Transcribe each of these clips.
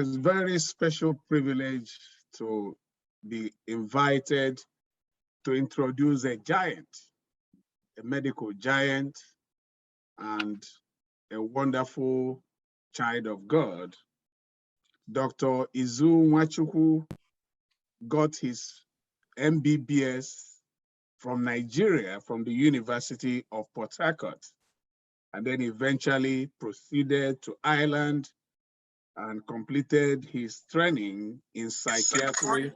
It's a very special privilege to be invited to introduce a giant, a medical giant, and a wonderful child of God. Dr. Izu Nwachukwu got his MBBS from Nigeria, from the University of Port Harcourt, and then eventually proceeded to Ireland and completed his training in psychiatry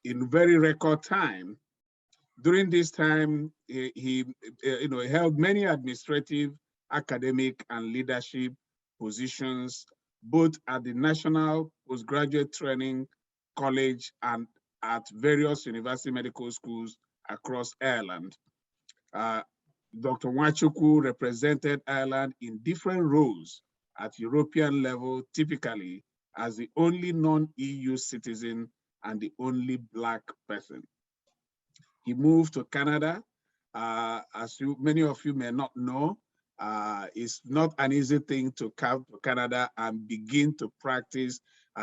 in very record time. During this time, he held many administrative, academic, and leadership positions, both at the National Postgraduate Training College and at various university medical schools across Ireland. Dr. Nwachukwu represented Ireland in different roles at European level, typically as the only non-EU citizen and the only Black person. He moved to Canada. As many of you may not know, it's not an easy thing to come to Canada and begin to practice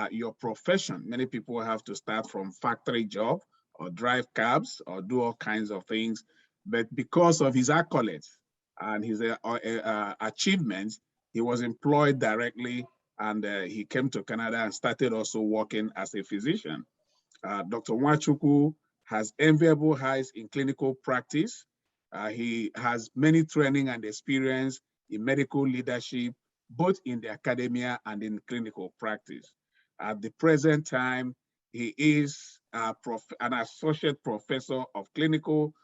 your profession. Many people have to start from factory job or drive cabs or do all kinds of things. But because of his accolades and his achievements, he was employed directly, and he came to Canada and started also working as a physician. Dr. Nwachukwu has enviable highs in clinical practice. He has many training and experience in medical leadership, both in the academia and in clinical practice. At the present time, he is an associate professor of clinical,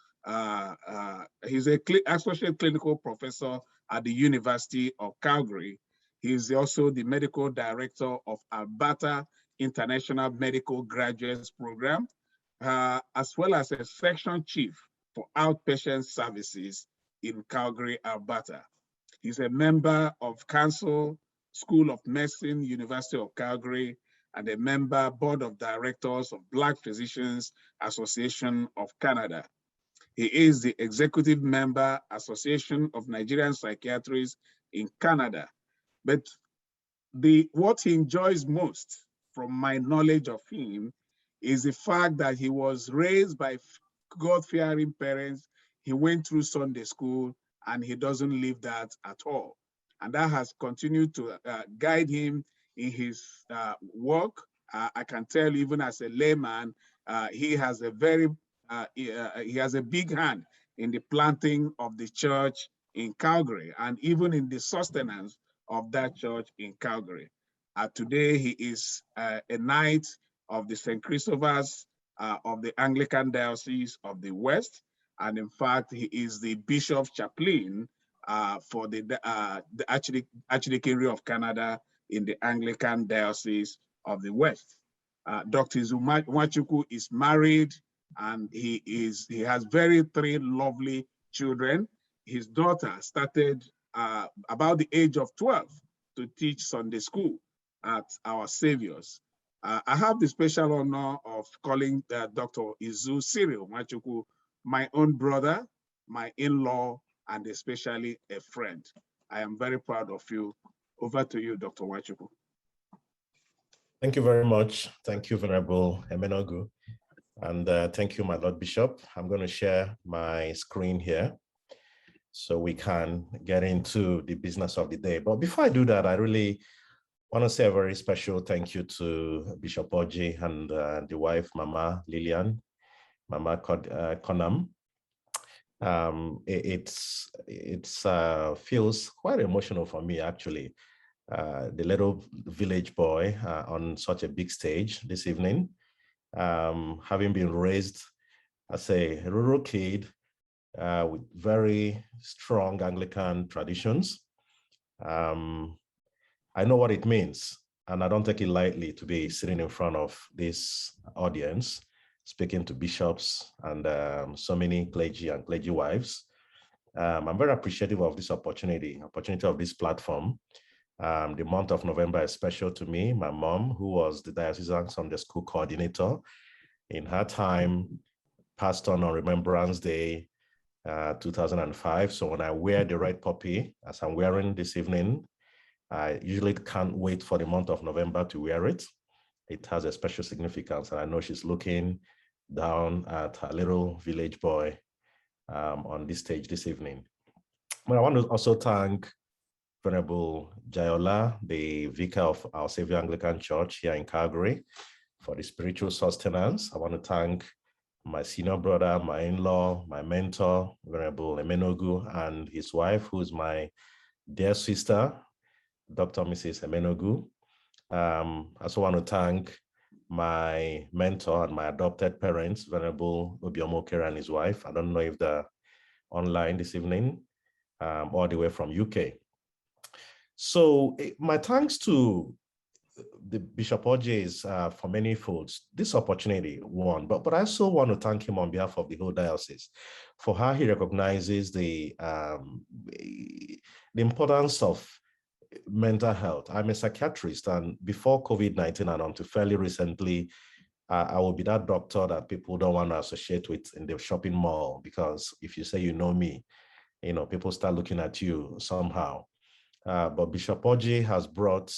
he's an associate clinical professor at the University of Calgary. He is also the medical director of Alberta International Medical Graduates Program, as well as a section chief for outpatient services in Calgary, Alberta. He's a member of Council School of Medicine, University of Calgary, and a member board of directors of Black Physicians Association of Canada. He is the executive member, Association of Nigerian Psychiatrists in Canada. But what he enjoys most from my knowledge of him is the fact that he was raised by God-fearing parents. He went through Sunday school, and he doesn't leave that at all. And that has continued to guide him in his work. I can tell, even as a layman, he has a big hand in the planting of the church in Calgary, and even in the sustenance of that church in Calgary. Today, he is a knight of the St. Christopher's of the Anglican Diocese of the West. And in fact, he is the Bishop Chaplain for the Archdeaconry of Canada in the Anglican Diocese of the West. Dr. Izu Nwachukwu is married, and he has three lovely children. His daughter started about the age of 12 to teach Sunday school at Our Saviors. I have the special honor of calling Dr. Izu Cyril Nwachukwu my own brother, my in-law, and especially a friend. I am very proud of you. Over to you, Dr. Nwachukwu. Thank you very much. Thank you, Venerable Emenogu. And thank you, my Lord Bishop. I'm going to share my screen here so we can get into the business of the day. But before I do that, I really want to say a very special thank you to Bishop Orji and the wife, Mama Lillian, Mama Konam. It feels quite emotional for me, actually. The little village boy on such a big stage this evening, having been raised as a rural kid with very strong Anglican traditions. I know what it means, and I don't take it lightly to be sitting in front of this audience, speaking to bishops and so many clergy and clergy wives. I'm very appreciative of this opportunity of this platform. The month of November is special to me. My mom, who was the diocesan Sunday school coordinator in her time, passed on Remembrance Day 2005. So when I wear the red poppy, as I'm wearing this evening, I usually can't wait for the month of November to wear it. It has a special significance, and I know she's looking down at her little village boy on this stage this evening. But I want to also thank Venerable Jayola, the vicar of Our Savior Anglican Church here in Calgary, for the spiritual sustenance. I want to thank my senior brother, my in-law, my mentor, Venerable Emenogu, and his wife, who's my dear sister, Dr. Mrs. Emenogu. I also want to thank my mentor and my adopted parents, Venerable Obiomokere and his wife. I don't know if they're online this evening, all the way from UK. So my thanks to the Bishop Oje's for many folds, this opportunity, one, but I also want to thank him on behalf of the whole diocese for how he recognizes the importance of mental health. I'm a psychiatrist, and before COVID-19 and until fairly recently, I will be that doctor that people don't want to associate with in the shopping mall, because if you say you know me, people start looking at you somehow. But Bishop Oje has brought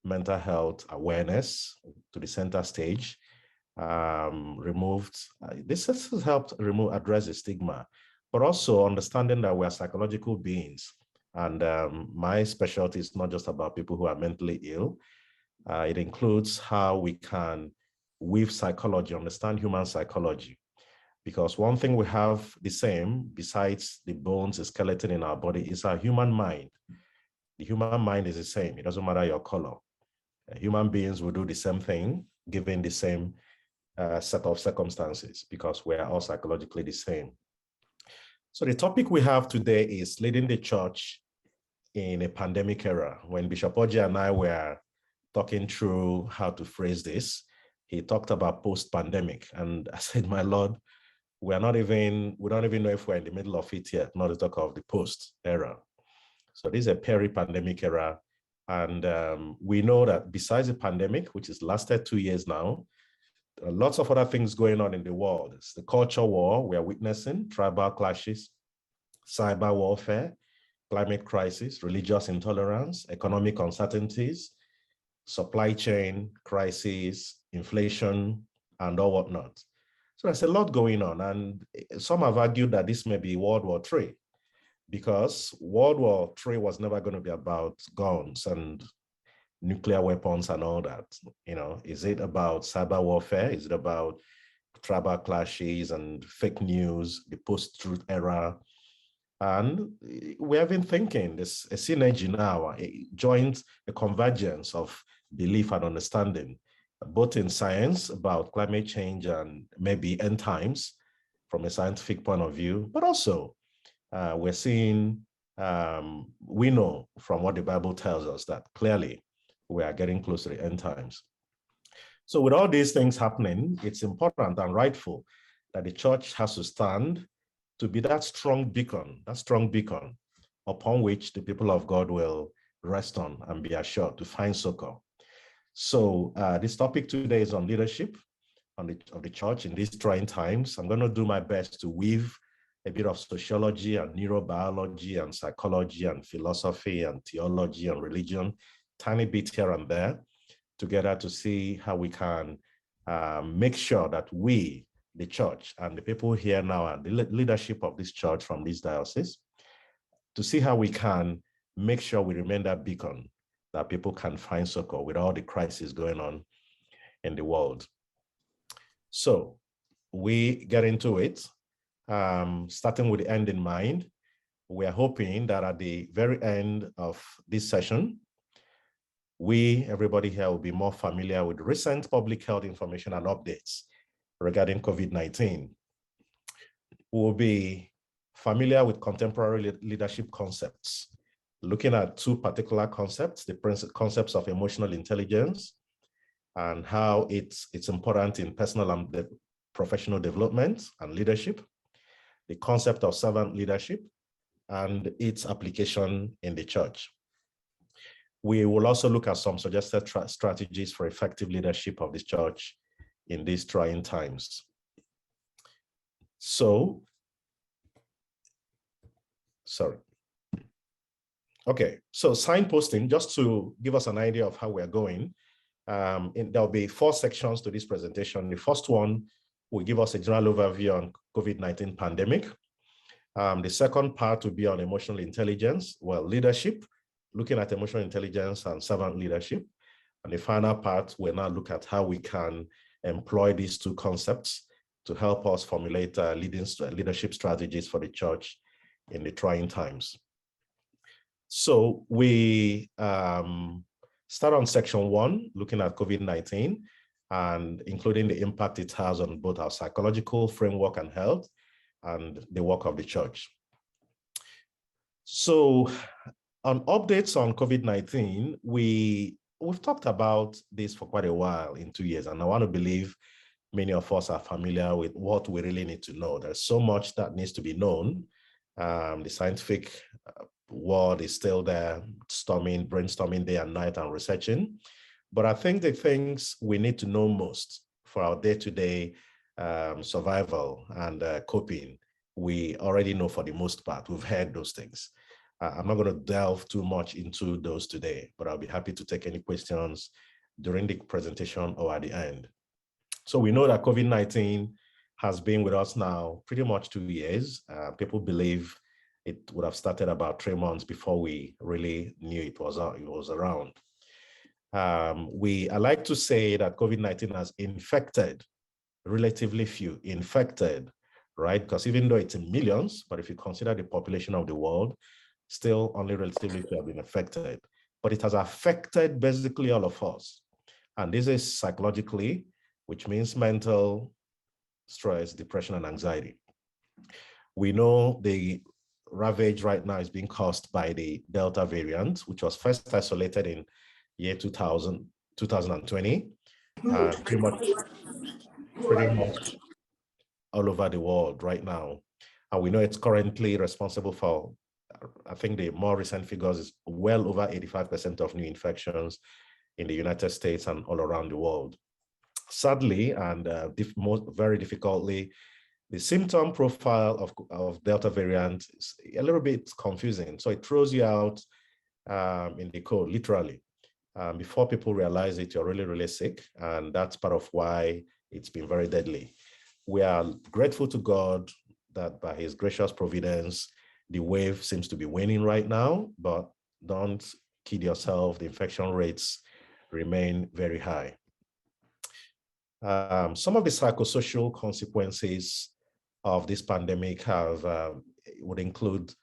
mental health awareness to the center stage, this has helped address the stigma, but also understanding that we are psychological beings. And my specialty is not just about people who are mentally ill. It includes how we can weave psychology, understand human psychology. Because one thing we have the same, besides the bones, the skeleton in our body, is our human mind. The human mind is the same. It doesn't matter your color. Human beings will do the same thing, given the same set of circumstances, because we are all psychologically the same. So the topic we have today is leading the church in a pandemic era. When Bishop Oje and I were talking through how to phrase this, he talked about post-pandemic. And I said, my Lord, we don't even know if we're in the middle of it yet, not to talk of the post era. So this is a peri-pandemic era. And we know that besides the pandemic, which has lasted 2 years now, there are lots of other things going on in the world. It's the culture war we are witnessing, tribal clashes, cyber warfare, climate crisis, religious intolerance, economic uncertainties, supply chain crises, inflation, and all whatnot. So there's a lot going on. And some have argued that this may be World War III, because World War III was never going to be about guns and nuclear weapons and all that. Is it about cyber warfare? Is it about tribal clashes and fake news, the post-truth era? And we have been thinking there's a synergy now, a convergence of belief and understanding, both in science about climate change and maybe end times from a scientific point of view, but also we're seeing, we know from what the Bible tells us that clearly we are getting close to the end times. So with all these things happening, it's important and rightful that the church has to stand to be that strong beacon upon which the people of God will rest on and be assured to find succor. So this topic today is on leadership of the church in these trying times. I'm going to do my best to weave a bit of sociology and neurobiology and psychology and philosophy and theology and religion, tiny bit here and there, together to see how we can make sure that we, the church, and the people here now and the leadership of this church from this diocese, to see how we can make sure we remain that beacon that people can find succor with all the crises going on in the world. So we get into it. Starting with the end in mind, we are hoping that at the very end of this session, everybody here will be more familiar with recent public health information and updates regarding COVID-19. We will be familiar with contemporary leadership concepts, looking at two particular concepts, the concepts of emotional intelligence and how it's important in personal and professional development and leadership, the concept of servant leadership, and its application in the church. We will also look at some suggested strategies for effective leadership of this church in these trying times. So, sorry. Okay, so signposting, just to give us an idea of how we're going, there'll be 4 sections to this presentation. The first one will give us a general overview on COVID-19 pandemic. The second part will be on emotional intelligence, well, leadership, looking at emotional intelligence and servant leadership. And the final part will now look at how we can employ these 2 concepts to help us formulate leadership strategies for the church in the trying times. So we start on section 1, looking at COVID-19 and including the impact it has on both our psychological framework and health and the work of the church. So on updates on COVID-19, we've talked about this for quite a while in 2 years, and I want to believe many of us are familiar with what we really need to know. There's so much that needs to be known. The scientific world is still there, brainstorming day and night and researching. But I think the things we need to know most for our day-to-day survival and coping, we already know for the most part. We've heard those things. I'm not going to delve too much into those today, but I'll be happy to take any questions during the presentation or at the end. So we know that COVID-19 has been with us now pretty much 2 years. People believe it would have started about 3 months before we really knew it was around. I like to say that COVID-19 has infected relatively few, right? Because even though it's in millions, but if you consider the population of the world, still only relatively few have been affected. But it has affected basically all of us. And this is psychologically, which means mental stress, depression, and anxiety. We know the ravage right now is being caused by the Delta variant, which was first isolated in year 2020, pretty much all over the world right now. And we know it's currently responsible for, I think the more recent figures is well over 85% of new infections in the United States and all around the world. Sadly, and very difficultly, the symptom profile of Delta variant is a little bit confusing. So it throws you out in the cold, literally. Before people realize it, you're really, really sick. And that's part of why it's been very deadly. We are grateful to God that by his gracious providence, the wave seems to be waning right now, but don't kid yourself, the infection rates remain very high. Some of the psychosocial consequences of this pandemic would include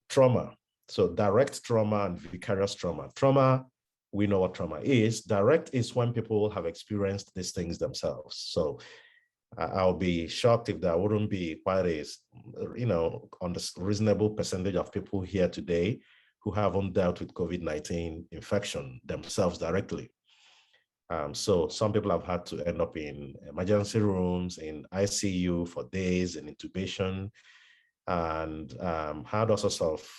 trauma. So direct trauma and vicarious trauma. Trauma, we know what trauma is. Direct is when people have experienced these things themselves. So I'll be shocked if there wouldn't be quite a, on the reasonable percentage of people here today who haven't dealt with COVID-19 infection themselves directly. So some people have had to end up in emergency rooms, in ICU for days, in intubation, and had all sorts of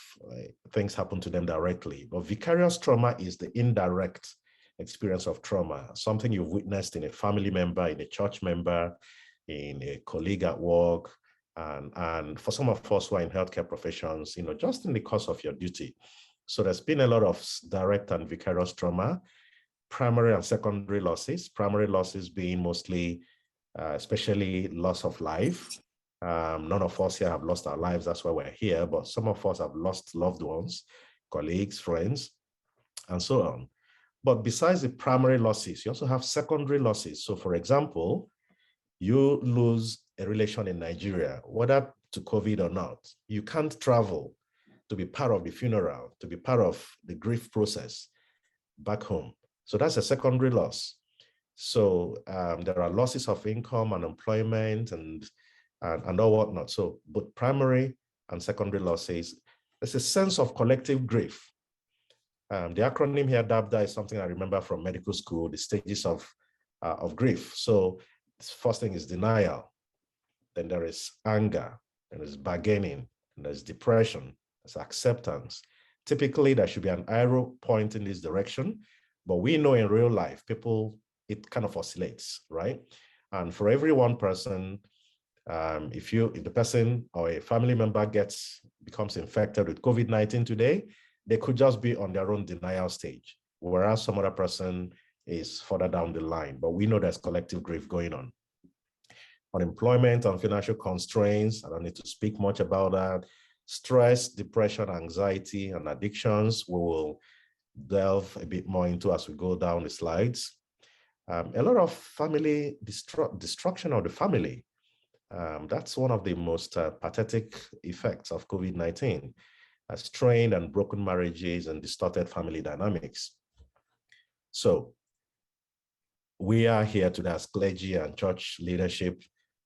things happen to them directly. But vicarious trauma is the indirect experience of trauma, something you've witnessed in a family member, in a church member, in a colleague at work, and for some of us who are in healthcare professions, just in the course of your duty. So there's been a lot of direct and vicarious trauma, primary and secondary losses, primary losses being mostly, especially loss of life. None of us here have lost our lives, that's why we're here, but some of us have lost loved ones, colleagues, friends, and so on. But besides the primary losses, you also have secondary losses. So for example, you lose a relation in Nigeria, whether to COVID or not, you can't travel to be part of the funeral, to be part of the grief process back home. So that's a secondary loss. So there are losses of income and employment and all whatnot. So both primary and secondary losses, there's a sense of collective grief. The acronym here, DABDA, is something I remember from medical school, the stages of grief. So the first thing is denial. Then there is anger, then there's bargaining, and there's depression, there's acceptance. Typically, there should be an arrow point in this direction, but we know in real life, it kind of oscillates, right? And for every one person, if the person or a family member becomes infected with COVID-19 today, they could just be on their own denial stage, whereas some other person is further down the line. But we know there's collective grief going on. Unemployment and financial constraints, I don't need to speak much about that. Stress, depression, anxiety, and addictions, we will delve a bit more into as we go down the slides. A lot of family destruction of the family. That's one of the most pathetic effects of COVID-19, strained and broken marriages and distorted family dynamics. So we are here today as clergy and church leadership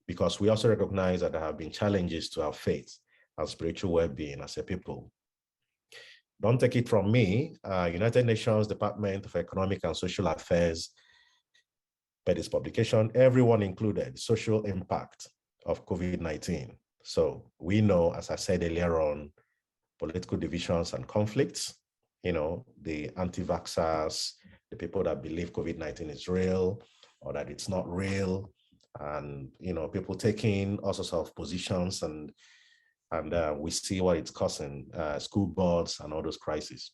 because we also recognize that there have been challenges to our faith and spiritual well-being as a people. Don't take it from me, United Nations Department of Economic and Social Affairs, by this publication, everyone included social impact of COVID-19. So we know, as I said earlier on, political divisions and conflicts, the anti-vaxxers, the people that believe COVID-19 is real or that it's not real, and people taking all sorts of positions, and we see what it's causing, school boards and all those crises.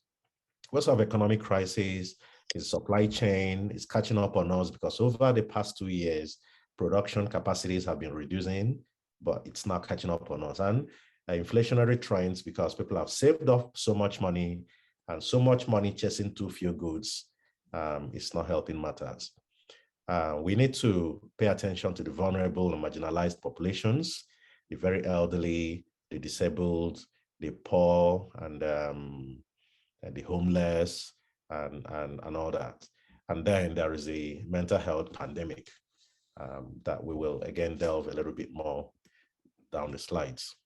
We also have economic crisis, is supply chain is catching up on us because over the past 2 years, production capacities have been reducing, but it's now catching up on us. And inflationary trends because people have saved up so much money, and so much money chasing too few goods is not helping matters. We need to pay attention to the vulnerable and marginalized populations, the very elderly, the disabled, the poor, and the homeless, and all that. And then there is a mental health pandemic that we will again delve a little bit more down the slides.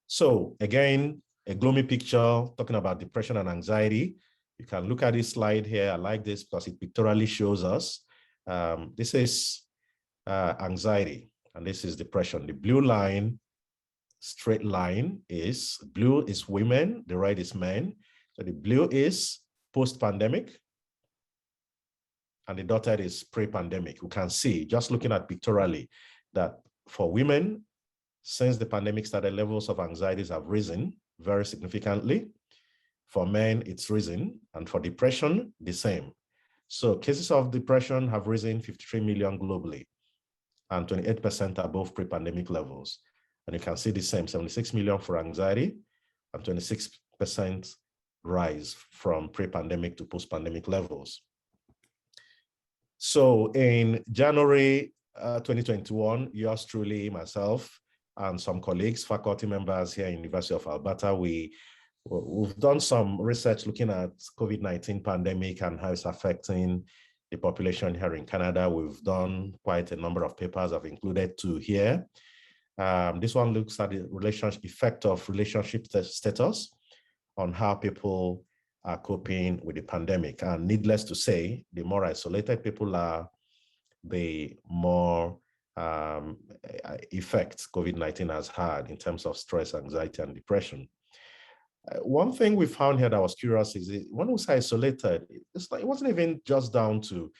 So again, a gloomy picture talking about depression and anxiety. You can look at this slide here. I like this because it pictorially shows us. This is anxiety, and this is depression. The blue line, straight line, is blue is women, the red is men. So the blue is post-pandemic, and the dotted is pre-pandemic. You can see, just looking at pictorially, that for women, since the pandemic started, levels of anxieties have risen very significantly. For men, it's risen, and for depression, the same. So cases of depression have risen 53 million globally, and 28% above pre-pandemic levels. And you can see the same, 76 million for anxiety, and 26% rise from pre-pandemic to post-pandemic levels. So in January 2021, yours truly, myself, and some colleagues, faculty members here at University of Alberta, we've done some research looking at COVID-19 pandemic and how it's affecting the population here in Canada. We've done quite a number of papers. I've included 2 here. This one looks at the effect of relationship status on how people are coping with the pandemic. And needless to say, the more isolated people are, the more effects COVID-19 has had in terms of stress, anxiety, and depression. One thing we found here that was curious is when we say isolated, it's like, it wasn't even just down to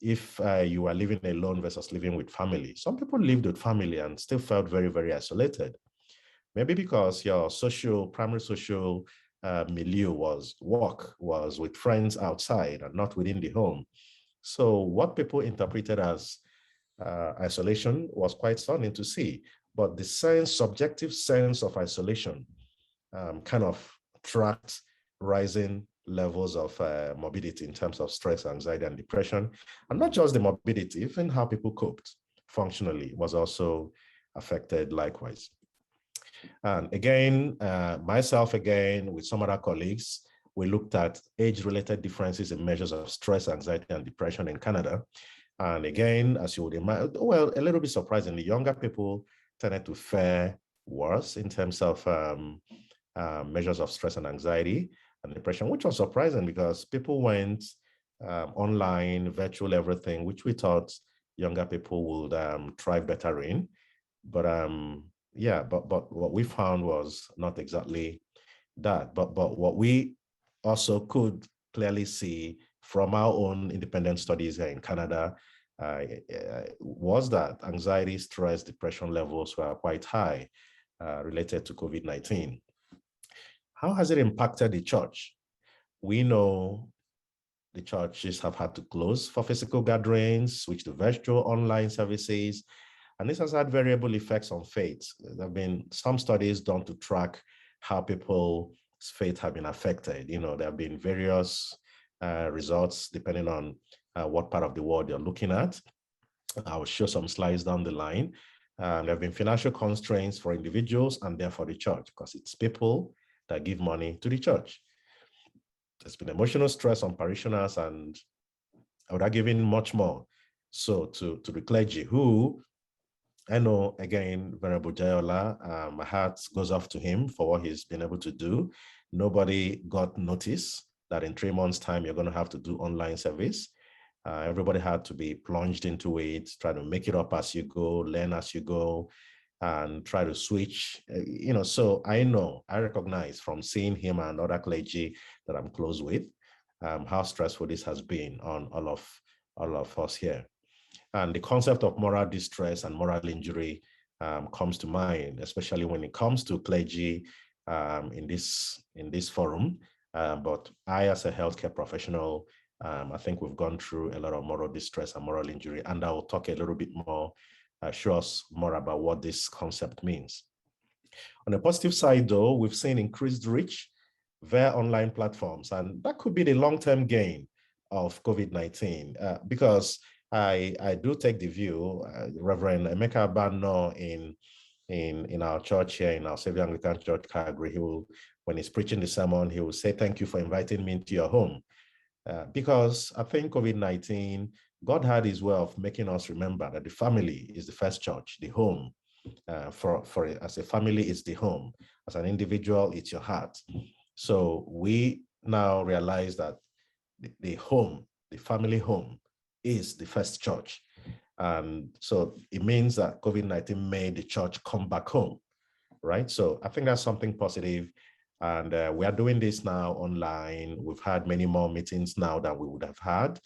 if you were living alone versus living with family. Some people lived with family and still felt very, very isolated. Maybe because your primary social milieu was work, was with friends outside and not within the home. So what people interpreted as isolation was quite stunning to see. But the subjective sense of isolation kind of tracked rising levels of morbidity in terms of stress, anxiety, and depression. And not just the morbidity, even how people coped functionally was also affected likewise. And again, myself again, with some other colleagues, we looked at age-related differences in measures of stress, anxiety, and depression in Canada. And again, as you would imagine, well, a little bit surprisingly, younger people tended to fare worse in terms of measures of stress and anxiety and depression, which was surprising because people went online, virtual, everything, which we thought younger people would thrive better in. But yeah, but what we found was not exactly that. But what we also could clearly see from our own independent studies here in Canada was that anxiety, stress, depression levels were quite high related to COVID-19. How has it impacted the church? We know the churches have had to close for physical gatherings, switch to virtual online services, and this has had variable effects on faith. There have been some studies done to track how people's faith have been affected. There have been various results depending on what part of the world you're looking at. I'll show some slides down the line. There have been financial constraints for individuals and therefore the church, because it's people that give money to the church. There's been emotional stress on parishioners, and I would have given much more so to the clergy, who I know, again, Venerable Jayola, my heart goes off to him for what he's been able to do. Nobody got notice that in 3 months' time, you're going to have to do online service. Everybody had to be plunged into it, try to make it up as you go, learn as you go, and try to switch. So I recognize from seeing him and other clergy that I'm close with, how stressful this has been on all of us here. And the concept of moral distress and moral injury comes to mind, especially when it comes to clergy in this forum. But I, as a healthcare professional, I think we've gone through a lot of moral distress and moral injury, and I will talk a little bit more, show us more about what this concept means. On the positive side, though, we've seen increased reach via online platforms, and that could be the long-term gain of COVID-19, because I do take the view, Reverend Emeka Abano in our church here, in our Savior Anglican Church, Calgary, when he's preaching the sermon, he will say, "Thank you for inviting me into your home." Because I think COVID-19, God had his way of making us remember that the family is the first church, the home. As a family, it's the home. As an individual, it's your heart. So we now realize that the home, the family home, is the first church. And so it means that COVID-19 made the church come back home, right? So I think that's something positive. And we are doing this now online. We've had many more meetings now than we would have had,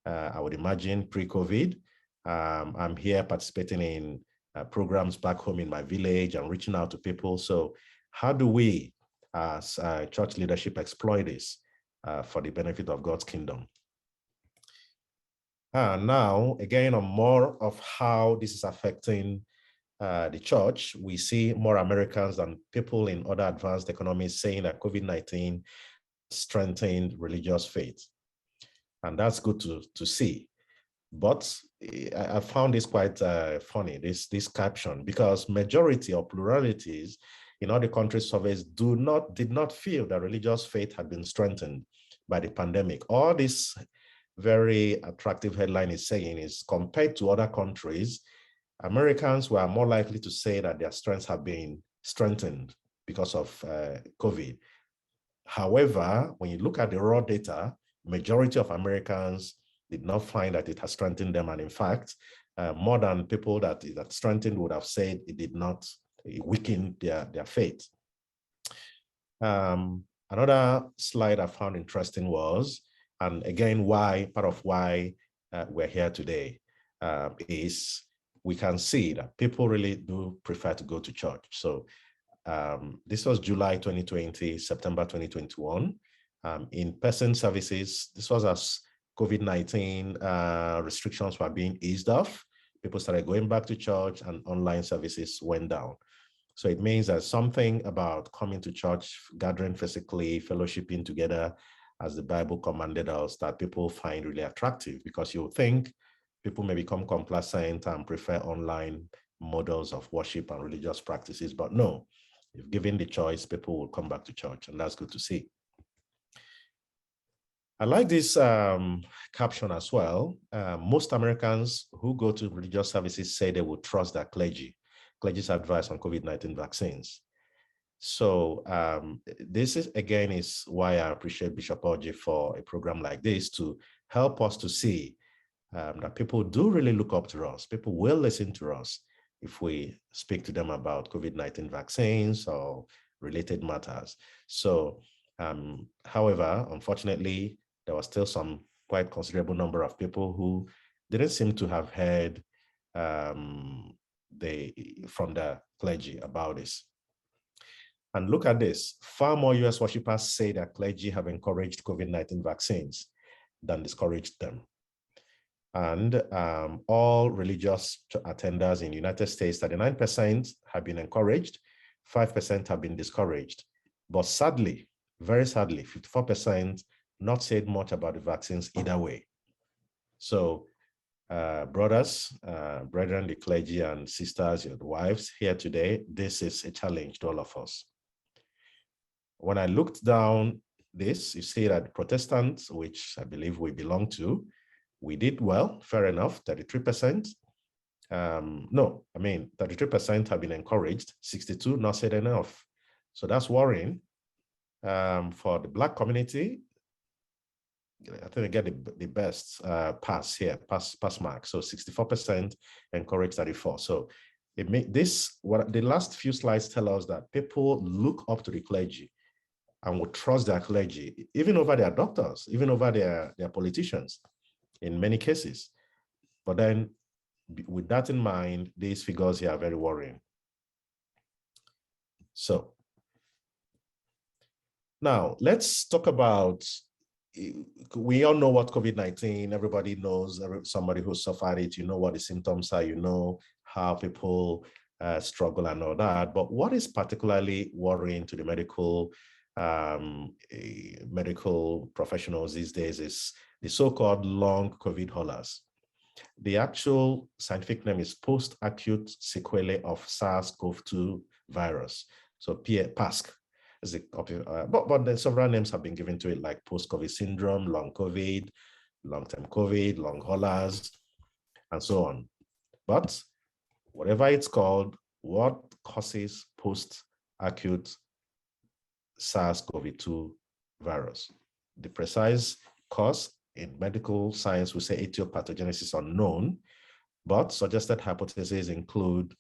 I would imagine, pre-COVID. I'm here participating in programs back home in my village and reaching out to people. So how do we, as church leadership, exploit this for the benefit of God's kingdom? Now, again, on more of how this is affecting the church, we see more Americans than people in other advanced economies saying that COVID-19 strengthened religious faith. And that's good to see. But I found this quite funny, this caption, because majority or pluralities in all the countries surveys did not feel that religious faith had been strengthened by the pandemic. All this very attractive headline is saying is, compared to other countries, Americans were more likely to say that their strengths have been strengthened because of COVID. However, when you look at the raw data, majority of Americans did not find that it has strengthened them. And in fact, more than people that strengthened would have said it weakened their faith. Another slide I found interesting was, and again, part of why we're here today is we can see that people really do prefer to go to church. So this was July 2020, September 2021. In-person services, this was as COVID-19 restrictions were being eased off. People started going back to church and online services went down. So it means that something about coming to church, gathering physically, fellowshipping together, as the Bible commanded us, that people find really attractive, because you think people may become complacent and prefer online models of worship and religious practices, but no, if given the choice, people will come back to church, and that's good to see. I like this caption as well. Most Americans who go to religious services say they will trust their clergy's advice on COVID-19 vaccines. So this is why I appreciate Bishop Orji for a program like this, to help us to see that people do really look up to us. People will listen to us if we speak to them about COVID-19 vaccines or related matters. So, however, unfortunately, there was still some quite considerable number of people who didn't seem to have heard from the clergy about this. And look at this, far more US worshippers say that clergy have encouraged COVID-19 vaccines than discouraged them. And all religious attenders in the United States, 39% have been encouraged, 5% have been discouraged. But sadly, very sadly, 54% not said much about the vaccines either way. So brothers, brethren, the clergy and sisters, your wives here today, this is a challenge to all of us. When I looked down this, you see that Protestants, which I believe we belong to, we did well, fair enough, 33%. 33% have been encouraged, 62 not said enough. So that's worrying. For the Black community, I think they get the best pass here, pass mark. So 64% encouraged 34. So it make this, what the last few slides tell us, that people look up to the clergy and will trust their clergy, even over their doctors, even over their politicians in many cases. But then with that in mind, these figures here are very worrying. So now let's talk about, we all know what COVID-19, everybody knows, somebody who suffered it, you know what the symptoms are, you know how people struggle and all that. But what is particularly worrying to the medical professionals these days is the so-called long COVID haulers. The actual scientific name is post-acute sequelae of SARS-CoV-2 virus, so PASC. But then several names have been given to it, like post-COVID syndrome, long COVID, long-term COVID, long haulers, and so on. But whatever it's called, what causes post-acute SARS-CoV-2 virus? The precise cause in medical science, we say etiopathogenesis unknown, but suggested hypotheses include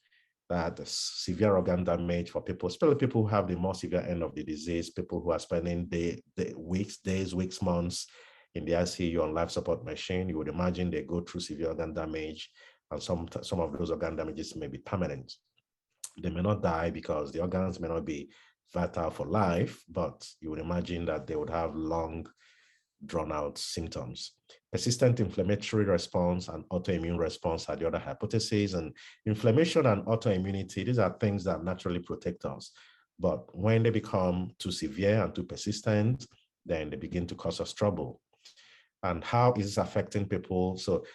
that the severe organ damage for people, especially people who have the more severe end of the disease, people who are spending weeks, months in the ICU on life support machine. You would imagine they go through severe organ damage, and some of those organ damages may be permanent. They may not die because the organs may not be vital for life, but you would imagine that they would have long, drawn-out symptoms. Persistent inflammatory response and autoimmune response are the other hypotheses. And inflammation and autoimmunity, these are things that naturally protect us. But when they become too severe and too persistent, then they begin to cause us trouble. And how is this affecting people? So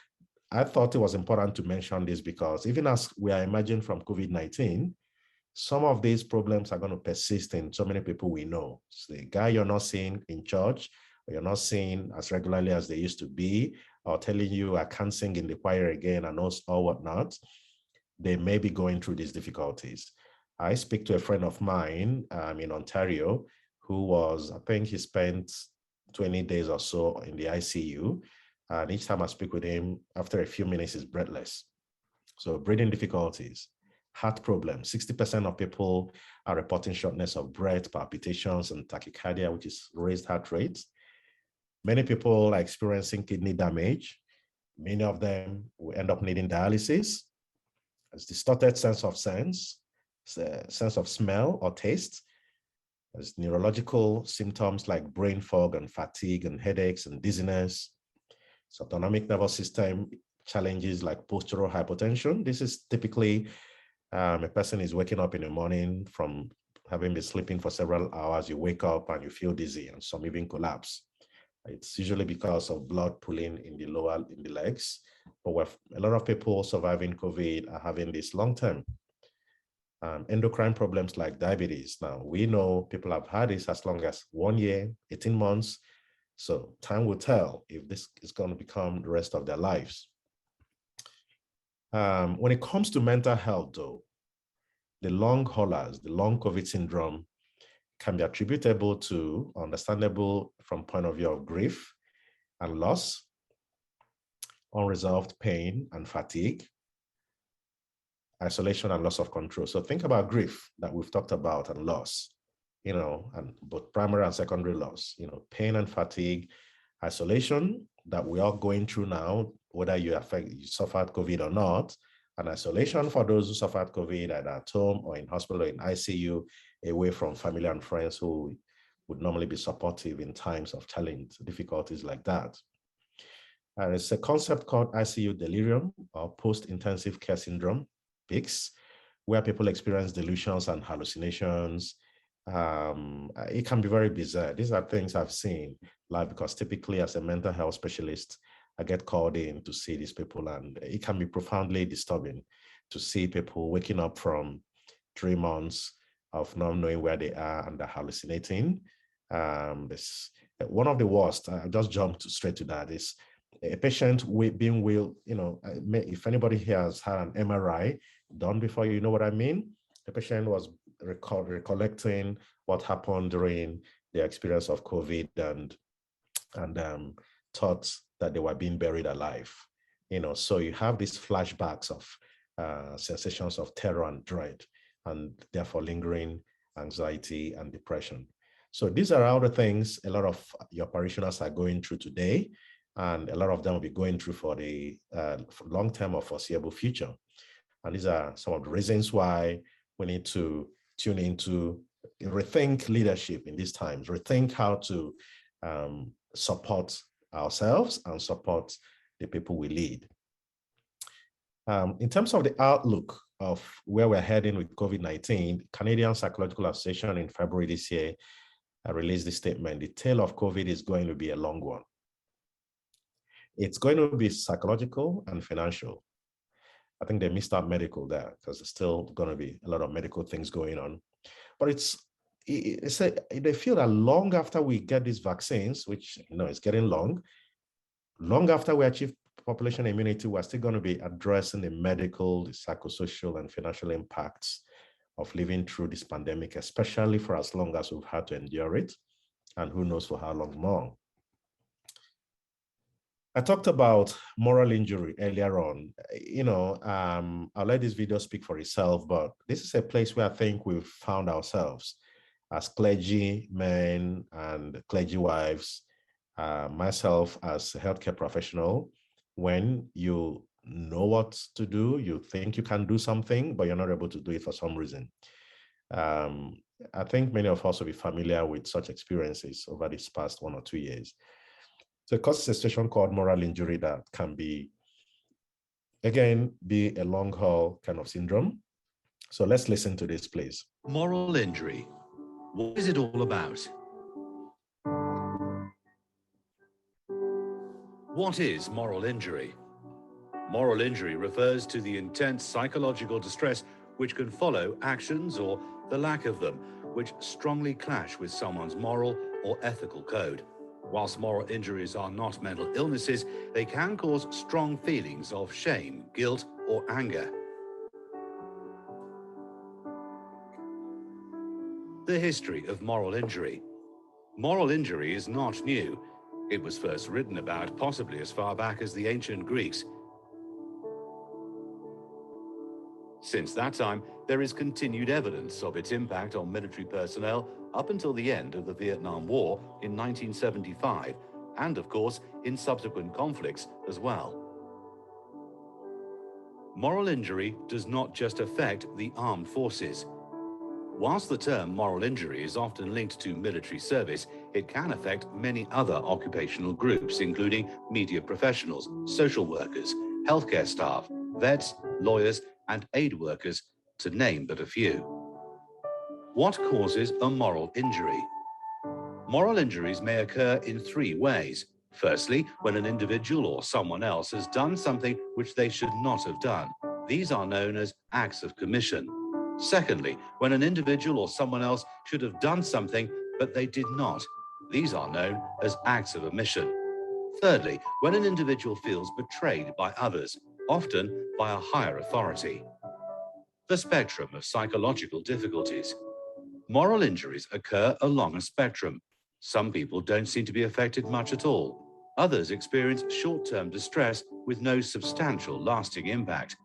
I thought it was important to mention this because even as we are emerging from COVID-19, some of these problems are going to persist in so many people we know. So the guy you're not seeing in church, or you're not seeing as regularly as they used to be, or telling you I can't sing in the choir again and or whatnot, they may be going through these difficulties. I speak to a friend of mine in Ontario who was, I think he spent 20 days or so in the ICU. And each time I speak with him, after a few minutes, he's breathless. So breathing difficulties, heart problems. 60% of people are reporting shortness of breath, palpitations, and tachycardia, which is raised heart rates. Many people are experiencing kidney damage. Many of them will end up needing dialysis. There's distorted sense of smell or taste. There's neurological symptoms like brain fog and fatigue and headaches and dizziness. It's autonomic nervous system challenges like postural hypotension. This is typically a person is waking up in the morning from having been sleeping for several hours. You wake up and you feel dizzy, and some even collapse. It's usually because of blood pooling in the legs, but a lot of people surviving COVID are having this long-term endocrine problems like diabetes. Now, we know people have had this as long as 1 year, 18 months. So time will tell if this is going to become the rest of their lives. When it comes to mental health, though, the long haulers, the long COVID syndrome, can be attributable to, understandable from point of view of grief and loss, unresolved pain and fatigue, isolation and loss of control. So think about grief that we've talked about and loss, and both primary and secondary loss, pain and fatigue, isolation that we are going through now, whether you suffered COVID or not, and isolation for those who suffered COVID either at home or in hospital or in ICU away from family and friends who would normally be supportive in times of challenge, difficulties like that. And it's a concept called ICU delirium or post-intensive care syndrome, PICS, where people experience delusions and hallucinations. It can be very bizarre. These are things I've seen, like, because typically as a mental health specialist, I get called in to see these people, and it can be profoundly disturbing to see people waking up from 3 months of not knowing where they are and they're hallucinating. One of the worst, I just jumped straight to that, is a patient being will, if anybody here has had an MRI done before, you know what I mean? The patient was recollecting what happened during the experience of COVID and thought that they were being buried alive. So you have these flashbacks of sensations of terror and dread, and therefore lingering anxiety and depression. So these are all the things a lot of your parishioners are going through today, and a lot of them will be going through for the long-term or foreseeable future. And these are some of the reasons why we need to tune into, rethink leadership in these times, rethink how to support ourselves and support the people we lead. In terms of the outlook of where we're heading with COVID-19, Canadian Psychological Association in February this year released this statement: the tale of COVID is going to be a long one. It's going to be psychological and financial. I think they missed out medical there, because there's still going to be a lot of medical things going on. But they feel that long after we get these vaccines, which is getting long after we achieve population immunity, we're still going to be addressing the medical, the psychosocial, and financial impacts of living through this pandemic, especially for as long as we've had to endure it, and who knows for how long more. I talked about moral injury earlier on. I'll let this video speak for itself, but this is a place where I think we've found ourselves as clergy men and clergy wives, myself as a healthcare professional. When you know what to do, you think you can do something, but you're not able to do it for some reason. I think many of us will be familiar with such experiences over these past 1 or 2 years. So it causes a situation called moral injury that can be a long haul kind of syndrome. So let's listen to this, please. Moral injury. What is it all about? What is moral injury? Moral injury refers to the intense psychological distress which can follow actions or the lack of them, which strongly clash with someone's moral or ethical code. Whilst moral injuries are not mental illnesses, they can cause strong feelings of shame, guilt, or anger. The history of moral injury. Moral injury is not new. It was first written about possibly as far back as the ancient Greeks. Since that time, there is continued evidence of its impact on military personnel up until the end of the Vietnam War in 1975, and of course, in subsequent conflicts as well. Moral injury does not just affect the armed forces. Whilst the term moral injury is often linked to military service, it can affect many other occupational groups, including media professionals, social workers, healthcare staff, vets, lawyers, and aid workers, to name but a few. What causes a moral injury? Moral injuries may occur in 3 ways. Firstly, when an individual or someone else has done something which they should not have done. These are known as acts of commission. Secondly, when an individual or someone else should have done something, but they did not. These are known as acts of omission. Thirdly, when an individual feels betrayed by others, often by a higher authority. The spectrum of psychological difficulties. Moral injuries occur along a spectrum. Some people don't seem to be affected much at all. Others experience short-term distress with no substantial lasting impact.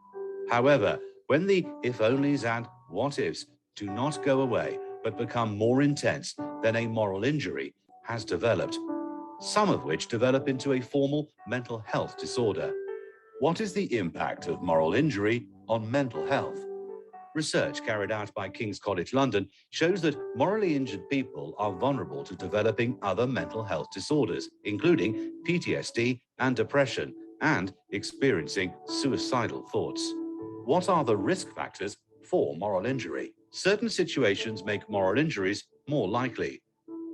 However, when the if-onlys and what-ifs do not go away but become more intense, then a moral injury has developed, some of which develop into a formal mental health disorder. What is the impact of moral injury on mental health? Research carried out by King's College London shows that morally injured people are vulnerable to developing other mental health disorders, including PTSD and depression, and experiencing suicidal thoughts. What are the risk factors for moral injury? Certain situations make moral injuries more likely.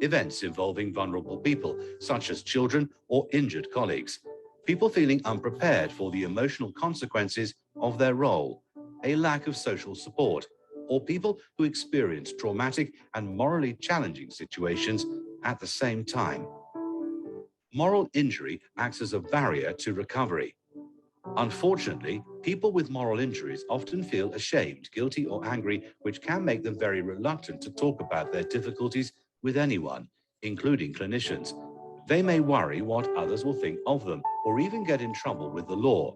Events involving vulnerable people, such as children or injured colleagues. People feeling unprepared for the emotional consequences of their role. A lack of social support, or people who experience traumatic and morally challenging situations at the same time. Moral injury acts as a barrier to recovery. Unfortunately, people with moral injuries often feel ashamed, guilty, or angry, which can make them very reluctant to talk about their difficulties with anyone, including clinicians. They may worry what others will think of them, or even get in trouble with the law.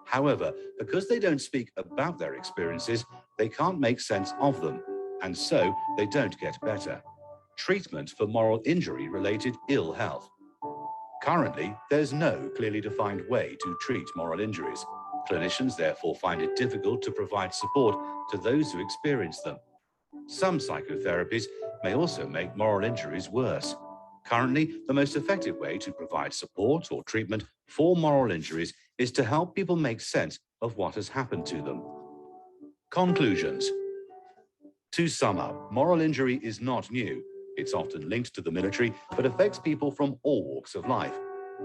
However, because they don't speak about their experiences, they can't make sense of them, and so they don't get better. Treatment for moral injury-related ill health. Currently, there's no clearly defined way to treat moral injuries. Clinicians therefore find it difficult to provide support to those who experience them. Some psychotherapies may also make moral injuries worse. Currently, the most effective way to provide support or treatment for moral injuries is to help people make sense of what has happened to them. Conclusions. To sum up, moral injury is not new. It's often linked to the military, but affects people from all walks of life.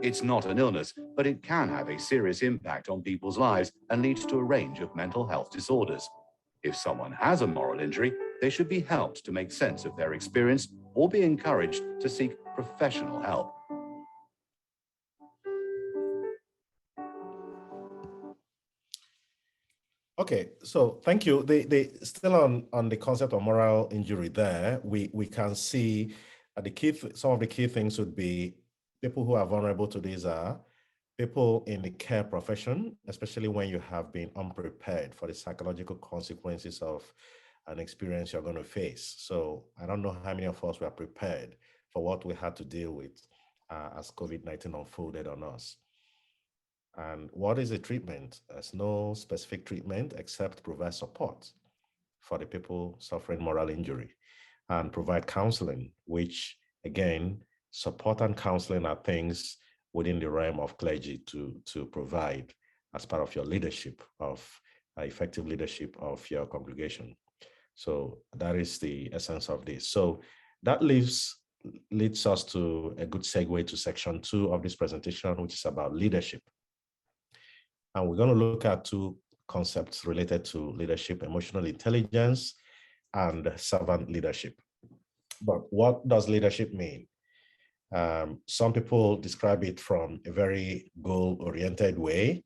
It's not an illness, but it can have a serious impact on people's lives and lead to a range of mental health disorders. If someone has a moral injury, they should be helped to make sense of their experience or be encouraged to seek professional help. Okay, so thank you. Still on the concept of moral injury there, we can see some of the key things would be people who are vulnerable to these are people in the care profession, especially when you have been unprepared for the psychological consequences of an experience you're going to face. So I don't know how many of us were prepared for what we had to deal with as COVID-19 unfolded on us. And what is the treatment? There's no specific treatment except provide support for the people suffering moral injury and provide counseling, which again, support and counseling are things within the realm of clergy to provide as part of your leadership, of effective leadership of your congregation. So that is the essence of this. So that leads us to a good segue to section 2 of this presentation, which is about leadership. And we're going to look at two concepts related to leadership: emotional intelligence and servant leadership. But what does leadership mean? Some people describe it from a very goal-oriented way,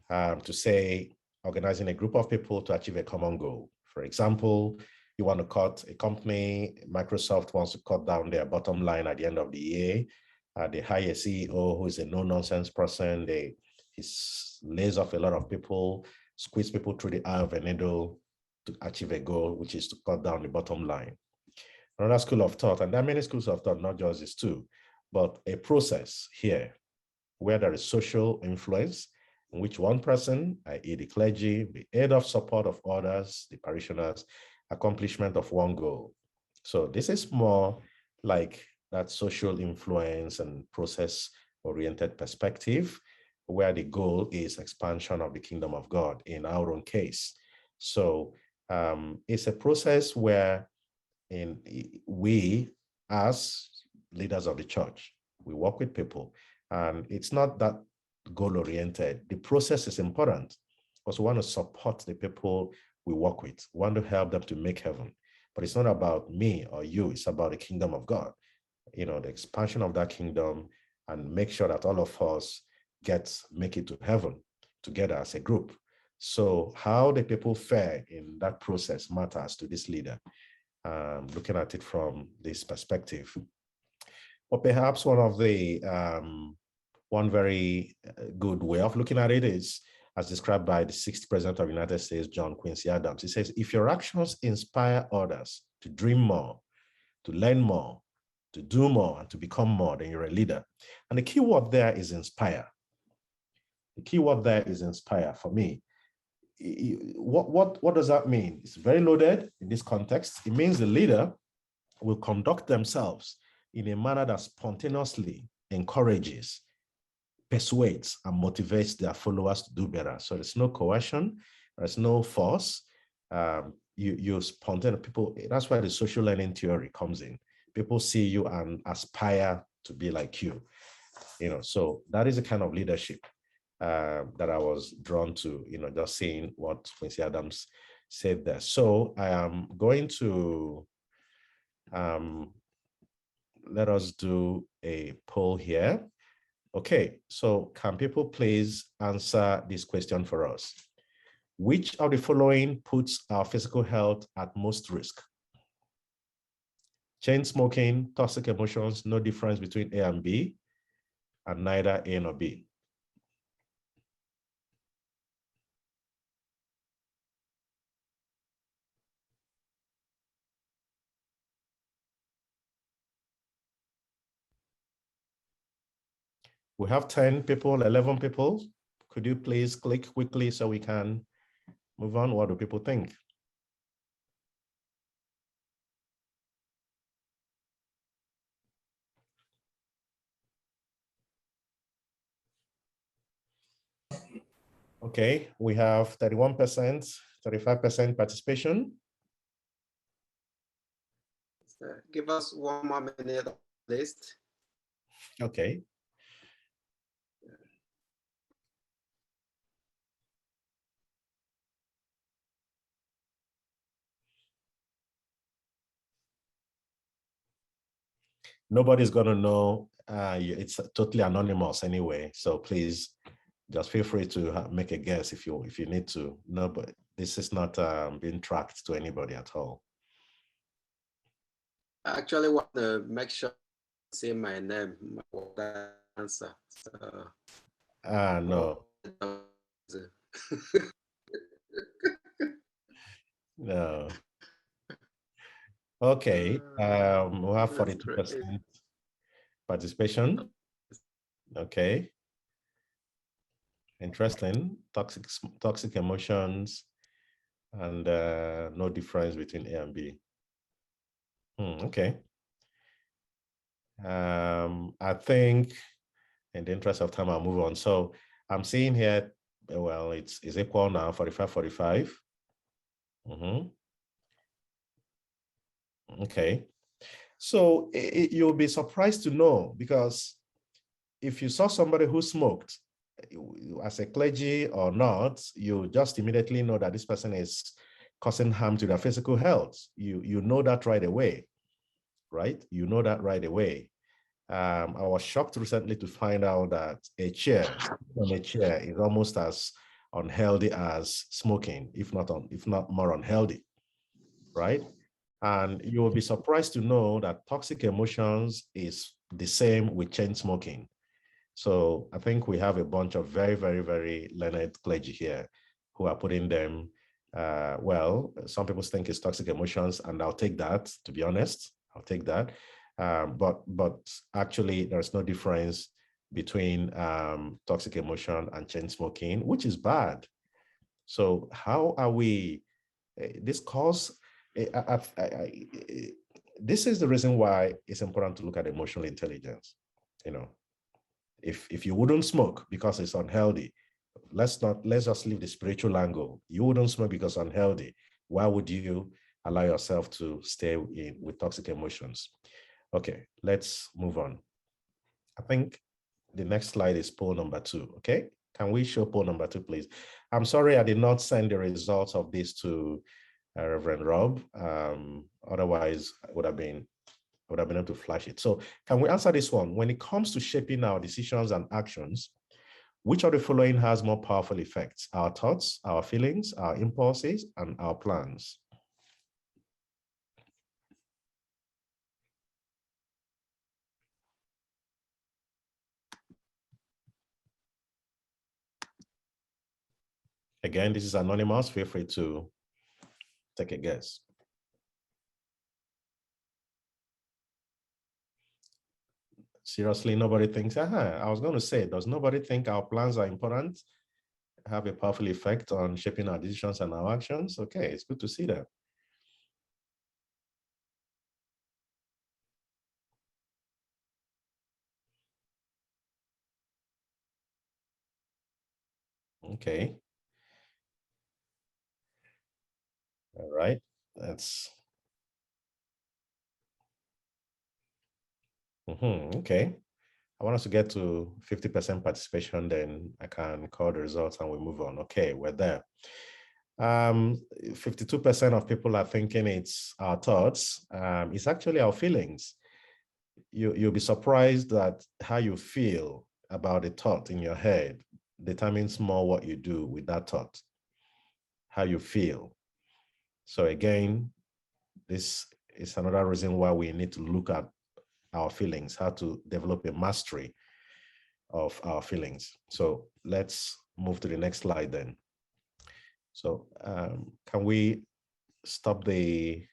to say organizing a group of people to achieve a common goal. For example, you want to cut a company, Microsoft wants to cut down their bottom line at the end of the year. They hire a CEO who is a no-nonsense person. He lays off a lot of people, squeeze people through the eye of a needle to achieve a goal, which is to cut down the bottom line. Another school of thought, and there are many schools of thought, not just these two, but a process here where there is social influence in which one person, i.e. the clergy, the aid of support of others, the parishioners, accomplishment of one goal. So this is more like that social influence and process-oriented perspective, where the goal is expansion of the kingdom of God in our own case. So it's a process where we, as leaders of the church, we work with people, and it's not that goal-oriented. The process is important because we want to support the people we work with. We want to help them to make heaven, but it's not about me or you. It's about the kingdom of God, the expansion of that kingdom, and make sure that all of us make it to heaven together as a group. So how the people fare in that process matters to this leader. Looking at it from this perspective. But perhaps one very good way of looking at it is, as described by the 6th President of the United States, John Quincy Adams. He says, if your actions inspire others to dream more, to learn more, to do more, and to become more, then you're a leader. And the key word there is inspire. The key word there is inspire for me. what does that mean? It's very loaded in this context. It means the leader will conduct themselves in a manner that spontaneously encourages, persuades, and motivates their followers to do better. So there's no coercion, there's no force. You spontaneous people. That's why the social learning theory comes in. People see you and aspire to be like you. So that is the kind of leadership that I was drawn to, just seeing what Quincy Adams said there. So I am going to let us do a poll here. Okay, so can people please answer this question for us? Which of the following puts our physical health at most risk? Chain smoking, toxic emotions, no difference between A and B, and neither A nor B. We have 10 people, 11 people. Could you please click quickly so we can move on? What do people think? Okay, we have 31%, 35% participation. Give us 1 more minute at least. Okay. Nobody's going to know. It's totally anonymous anyway. So please just feel free to make a guess if you need to. No, but this is not being tracked to anybody at all. I actually want to make sure I say my name, my answer. No. No. Okay. We'll have 42% participation. Okay. Interesting. Toxic emotions and no difference between A and B. Okay. I think in the interest of time, I'll move on. So I'm seeing here, well, it's equal now, 45-45. Okay. So you'll be surprised to know, because if you saw somebody who smoked, as a clergy or not, you just immediately know that this person is causing harm to their physical health. You know that right away, right? You know that right away. I was shocked recently to find out that a chair is almost as unhealthy as smoking, if not more unhealthy, right? And you will be surprised to know that toxic emotions is the same with chain smoking. So I think we have a bunch of very, very, very learned clergy here who are putting them, well, some people think it's toxic emotions, and I'll take that, to be honest, I'll take that. But actually there's no difference between toxic emotion and chain smoking, which is bad. So how are we, this cause, this is the reason why it's important to look at emotional intelligence. If you wouldn't smoke because it's unhealthy, let's just leave the spiritual angle. You wouldn't smoke because it's unhealthy. Why would you allow yourself to stay with toxic emotions? Okay, let's move on. I think the next slide is poll number 2. Okay, can we show poll number 2, please? I'm sorry I did not send the results of this to Reverend Rob. Otherwise, I would have been able to flash it. So can we answer this one? When it comes to shaping our decisions and actions, which of the following has more powerful effects? Our thoughts, our feelings, our impulses, and our plans? Again, this is anonymous. Feel free to take a guess. Seriously, nobody thinks, I was going to say, does nobody think our plans are important? have a powerful effect on shaping our decisions and our actions. Okay, it's good to see that. Okay. All right. That's okay. I want us to get to 50% participation, then I can call the results and we move on. Okay, we're there. 52% of people are thinking it's our thoughts. It's actually our feelings. You'll be surprised that how you feel about a thought in your head determines more what you do with that thought, how you feel. So again, this is another reason why we need to look at our feelings, how to develop a mastery of our feelings. So let's move to the next slide then. So can we stop the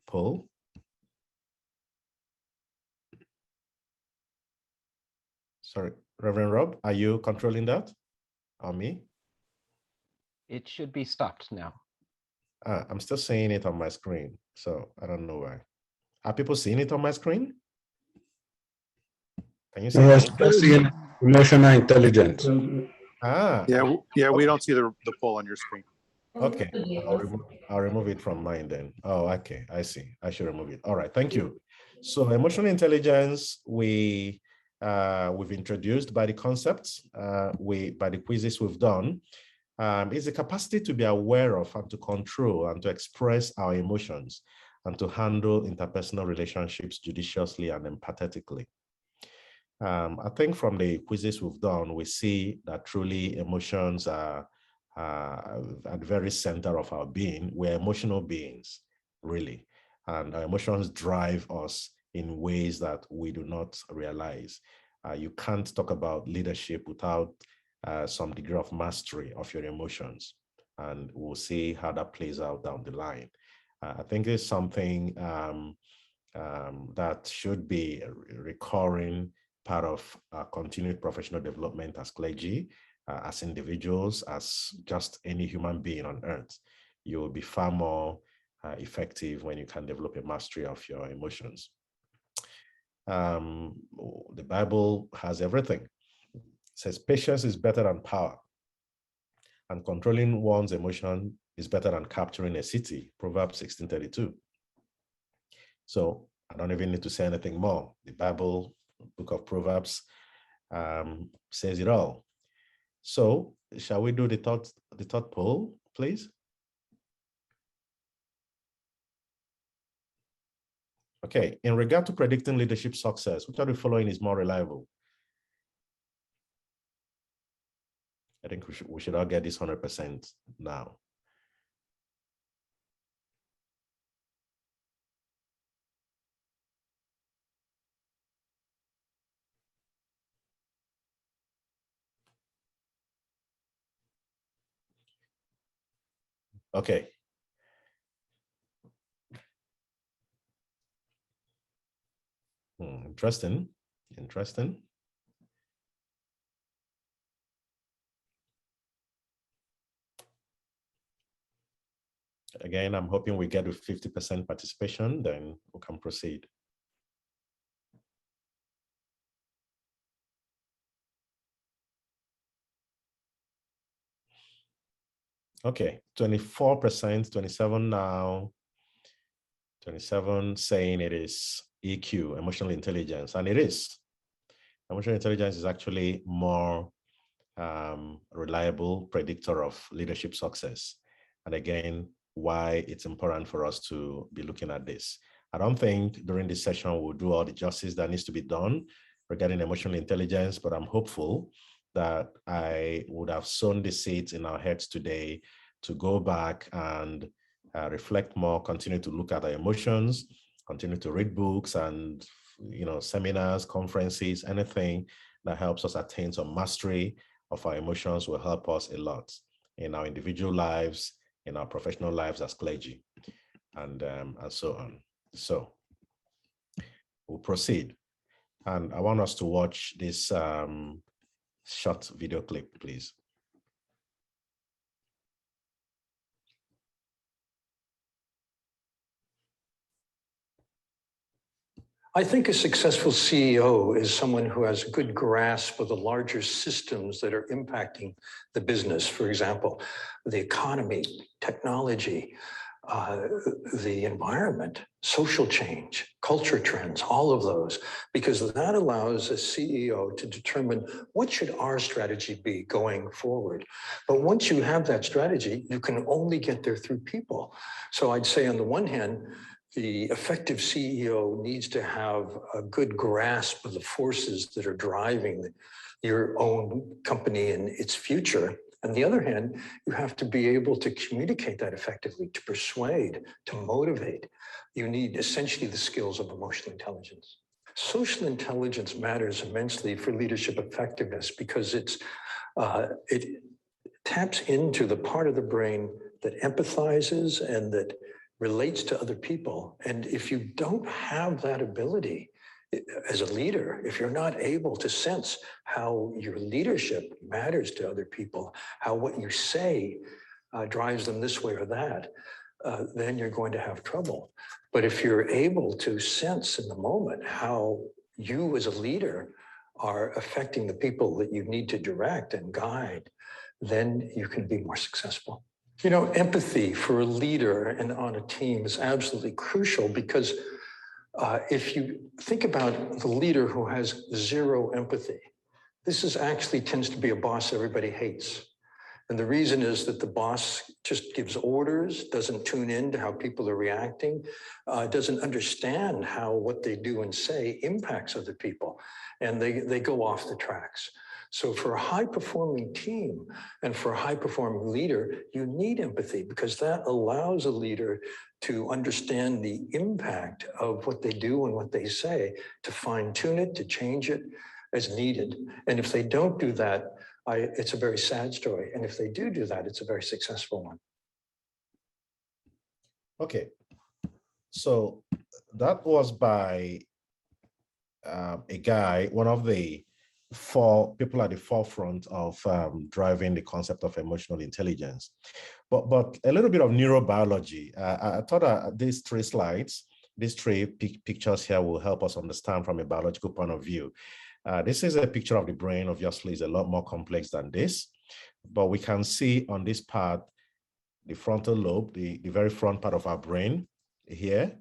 poll? Sorry, Reverend Rob, are you controlling that or me? It should be stopped now. I'm still seeing it on my screen, so I don't know why. Are people seeing it on my screen? Can you see it? Seeing emotional intelligence. Yeah, we don't see the poll on your screen. Okay, I'll remove it from mine then. Oh, okay, I see. I should remove it. All right, thank you. So emotional intelligence, we've introduced by the concepts, by the quizzes we've done, is the capacity to be aware of and to control and to express our emotions and to handle interpersonal relationships judiciously and empathetically. I think from the quizzes we've done, we see that truly emotions are at the very center of our being. We're emotional beings, really. And our emotions drive us in ways that we do not realize. You can't talk about leadership without some degree of mastery of your emotions. And we'll see how that plays out down the line. I think it's something that should be a recurring part of continued professional development as clergy, as individuals, as just any human being on earth. You will be far more effective when you can develop a mastery of your emotions. The Bible has everything. It says patience is better than power, and controlling one's emotion is better than capturing a city, Proverbs 16:32. So I don't even need to say anything more. The Bible, book of Proverbs, says it all. So shall we do the third poll, please? Okay, in regard to predicting leadership success, which of the following is more reliable? I think we should all get this 100% now. Okay. Interesting. Again, I'm hoping we get to 50% participation, then we can proceed. Okay, 24%, 27 now, 27 saying it is EQ, emotional intelligence, and it is. Emotional intelligence is actually more reliable predictor of leadership success. And again, why it's important for us to be looking at this. I don't think during this session we'll do all the justice that needs to be done regarding emotional intelligence, but I'm hopeful that I would have sown the seeds in our heads today to go back and reflect more, continue to look at our emotions, continue to read books and seminars, conferences, anything that helps us attain some mastery of our emotions will help us a lot in our individual lives, in our professional lives as clergy, and so on. So we'll proceed. And I want us to watch this short video clip, please. I think a successful CEO is someone who has a good grasp of the larger systems that are impacting the business. For example, the economy, technology, the environment, social change, culture trends, all of those, because that allows a CEO to determine what should our strategy be going forward. But once you have that strategy, you can only get there through people. So I'd say on the one hand, the effective CEO needs to have a good grasp of the forces that are driving your own company and its future. On the other hand, you have to be able to communicate that effectively, to persuade, to motivate. You need essentially the skills of emotional intelligence. Social intelligence matters immensely for leadership effectiveness because it taps into the part of the brain that empathizes and that relates to other people. And if you don't have that ability as a leader, if you're not able to sense how your leadership matters to other people, how what you say drives them this way or that, then you're going to have trouble. But if you're able to sense in the moment how you as a leader are affecting the people that you need to direct and guide, then you can be more successful. You know, empathy for a leader and on a team is absolutely crucial because if you think about the leader who has zero empathy, this is actually tends to be a boss everybody hates. And the reason is that the boss just gives orders, doesn't tune in to how people are reacting, doesn't understand how what they do and say impacts other people, and they go off the tracks. So for a high-performing team and for a high-performing leader, you need empathy because that allows a leader to understand the impact of what they do and what they say, to fine-tune it, to change it as needed. And if they don't do that, it's a very sad story. And if they do that, it's a very successful one. Okay, so that was by a guy, one of the 4 people at the forefront of driving the concept of emotional intelligence. But a little bit of neurobiology. I thought these 3 slides, these 3 pictures here will help us understand from a biological point of view. This is a picture of the brain. Obviously, it's a lot more complex than this, but we can see on this part, the frontal lobe, the very front part of our brain here,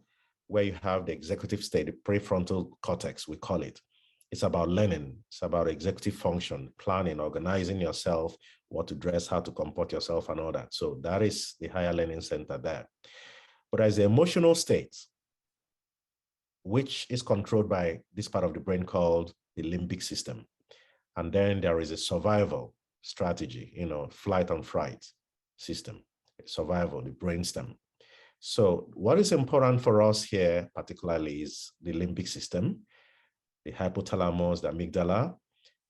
where you have the executive state, the prefrontal cortex, we call it. It's about learning. It's about executive function, planning, organizing yourself, what to dress, how to comport yourself, and all that. So that is the higher learning center there. But there's the emotional state, which is controlled by this part of the brain called the limbic system. And then there is a survival strategy, you know, flight and fright system, survival, the brainstem. So what is important for us here, particularly, is the limbic system, the hypothalamus, the amygdala.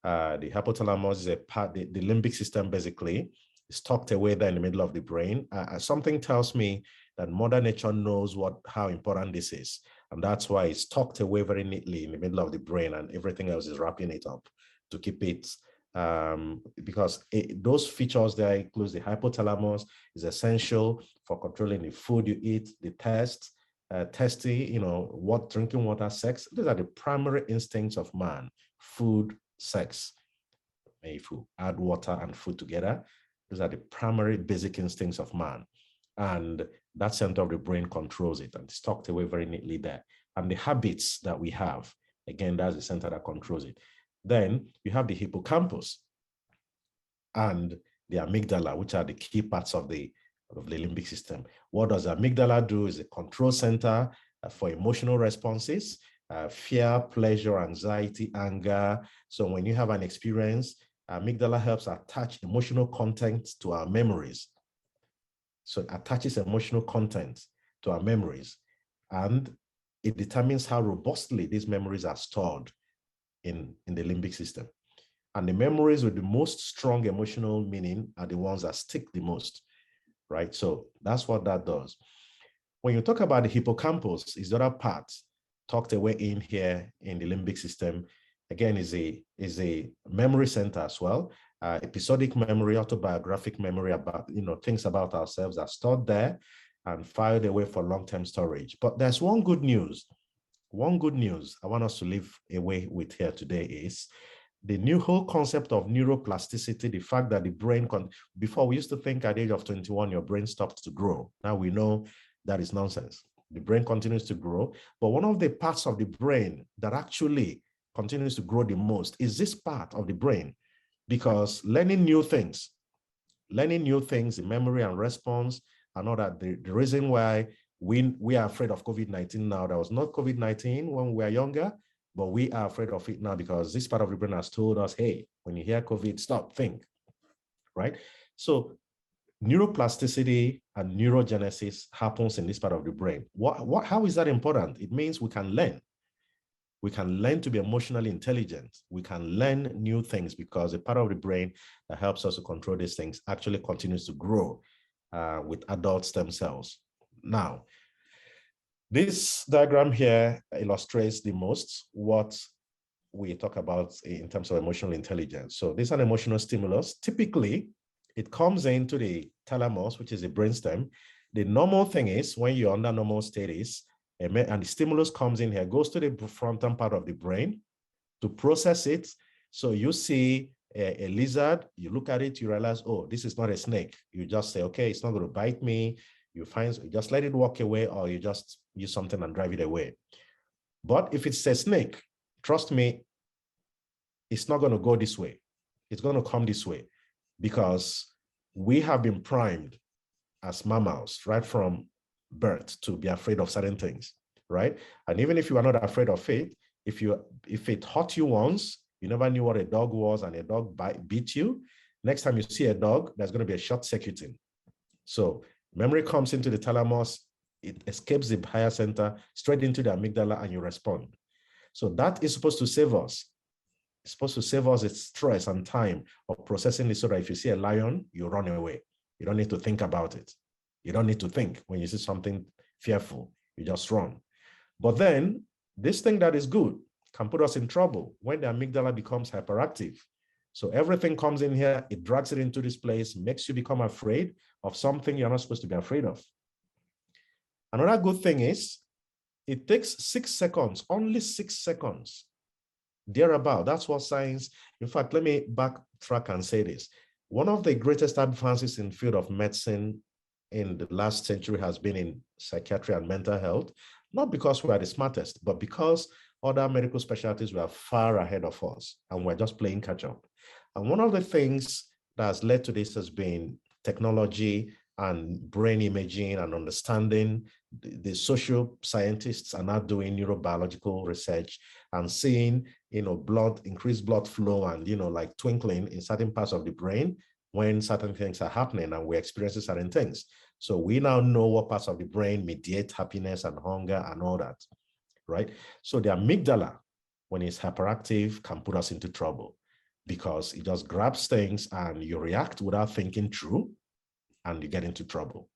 The hypothalamus is a part, the limbic system basically is tucked away there in the middle of the brain. Something tells me that Mother Nature knows how important this is. And that's why it's tucked away very neatly in the middle of the brain, and everything else is wrapping it up to keep it, because those features there includes the hypothalamus, is essential for controlling the food you eat, the taste, testy, you know, what, drinking water, sex. These are the primary instincts of man: food, sex. If you add water and food together, those are the primary basic instincts of man. And that center of the brain controls it, and it's tucked away very neatly there. And the habits that we have, again, that's the center that controls it. Then you have the hippocampus and the amygdala, which are the key parts of the limbic system. What does the amygdala do? Is a control center for emotional responses, fear, pleasure, anxiety, anger. So when you have an experience, amygdala helps attach emotional content to our memories. So it attaches emotional content to our memories, and it determines how robustly these memories are stored in the limbic system. And the memories with the most strong emotional meaning are the ones that stick the most, right? So that's what that does. When you talk about the hippocampus, is the other part tucked away in here in the limbic system. Again, is a memory center as well. Episodic memory, autobiographic memory about, you know, things about ourselves are stored there and filed away for long-term storage. But there's one good news. one good news I want us to leave away with here today is the new whole concept of neuroplasticity, the fact that the brain, before we used to think at the age of 21, your brain stopped to grow. Now we know that is nonsense. The brain continues to grow, but one of the parts of the brain that actually continues to grow the most is this part of the brain, because learning new things, the memory and response, and all that, the reason why we are afraid of COVID-19 now, that was not COVID-19 when we were younger, but we are afraid of it now because this part of the brain has told us, hey, when you hear COVID, stop, think, right? So neuroplasticity and neurogenesis happens in this part of the brain. How is that important? It means we can learn. We can learn to be emotionally intelligent. We can learn new things because a part of the brain that helps us to control these things actually continues to grow with adult stem cells. Now, this diagram here illustrates the most what we talk about in terms of emotional intelligence. So this is an emotional stimulus. Typically, it comes into the thalamus, which is the brainstem. The normal thing is when you're under normal state is, and the stimulus comes in here, goes to the frontal part of the brain to process it. So you see a lizard, you look at it, you realize, oh, this is not a snake. You just say, okay, it's not going to bite me. You just let it walk away, or you just use something and drive it away. But if it's a snake, trust me, it's not going to go this way. It's going to come this way because we have been primed as mammals right from birth to be afraid of certain things, right? And even if you are not afraid of it, if it hurt you once, you never knew what a dog was, and a dog beat you, next time you see a dog, there's going to be a short circuiting. So memory comes into the thalamus, it escapes the higher center straight into the amygdala, and you respond. So that is supposed to save us. It's supposed to save us the stress and time of processing this, so that if you see a lion, you run away. You don't need to think about it. You don't need to think when you see something fearful. You just run. But then this thing that is good can put us in trouble when the amygdala becomes hyperactive. So everything comes in here, it drags it into this place, makes you become afraid of something you're not supposed to be afraid of. Another good thing is it takes 6 seconds, only 6 seconds, thereabout. That's what science, in fact, let me backtrack and say this. One of the greatest advances in the field of medicine in the last century has been in psychiatry and mental health, not because we are the smartest, but because other medical specialties were far ahead of us and we're just playing catch up. And one of the things that has led to this has been technology and brain imaging and understanding. The social scientists are now doing neurobiological research and seeing, increased blood flow and, like twinkling in certain parts of the brain when certain things are happening and we're experiencing certain things. So we now know what parts of the brain mediate happiness and hunger and all that, right? So the amygdala, when it's hyperactive, can put us into trouble because it just grabs things and you react without thinking through and you get into trouble.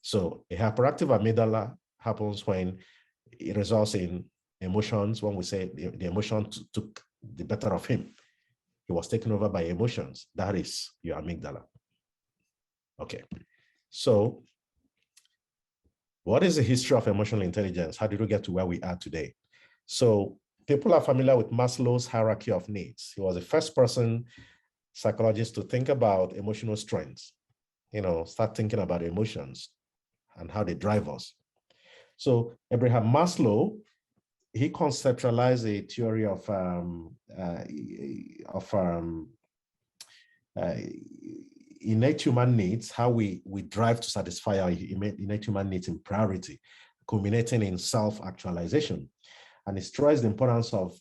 So a hyperactive amygdala happens when it results in emotions. When we say the emotion took the better of him, he was taken over by emotions. That is your amygdala. Okay, so what is the history of emotional intelligence? How did we get to where we are today? So people are familiar with Maslow's hierarchy of needs. He was the first psychologist to think about emotional strengths, start thinking about emotions and how they drive us. So Abraham Maslow, he conceptualized a theory of innate human needs, how we drive to satisfy our innate human needs in priority, culminating in self-actualization. And he stressed the importance of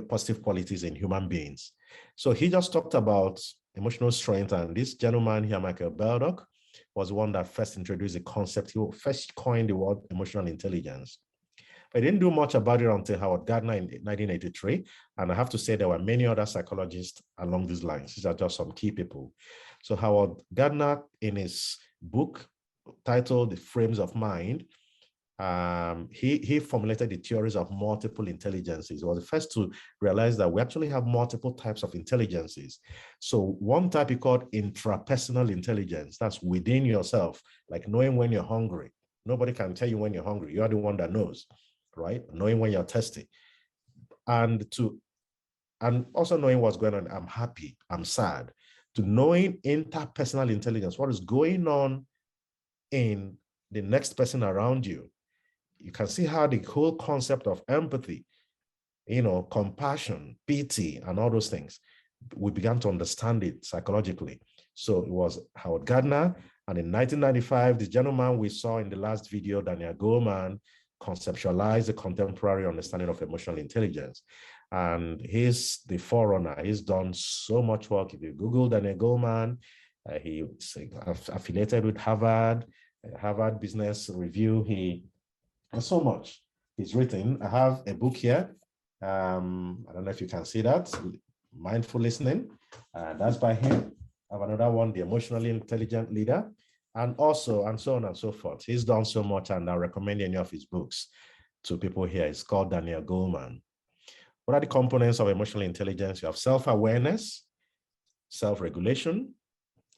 positive qualities in human beings. So he just talked about emotional strength, and this gentleman here, Michael Baldock, was the one that first introduced the concept. He first coined the word emotional intelligence. But he didn't do much about it until Howard Gardner in 1983. And I have to say there were many other psychologists along these lines. These are just some key people. So Howard Gardner, in his book titled The Frames of Mind, he formulated the theories of multiple intelligences. He was the first to realize that we actually have multiple types of intelligences. So one type he called intrapersonal intelligence. That's within yourself, like knowing when you're hungry. Nobody can tell you when you're hungry. You're the one that knows, right? Knowing when you're thirsty. And also knowing what's going on. I'm happy, I'm sad. To knowing interpersonal intelligence, what is going on in the next person around you. You can see how the whole concept of empathy, compassion, pity, and all those things, we began to understand it psychologically. So it was Howard Gardner, and in 1995, the gentleman we saw in the last video, Daniel Goleman, conceptualized the contemporary understanding of emotional intelligence. And he's the forerunner. He's done so much work. If you Google Daniel Goleman, he's affiliated with Harvard Business Review. He has so much he's written. I have a book here. I don't know if you can see that. Mindful Listening. That's by him. I have another one, The Emotionally Intelligent Leader, and so on and so forth. He's done so much, and I recommend any of his books to people here. It's called Daniel Goleman. What are the components of emotional intelligence? You have self-awareness, self-regulation,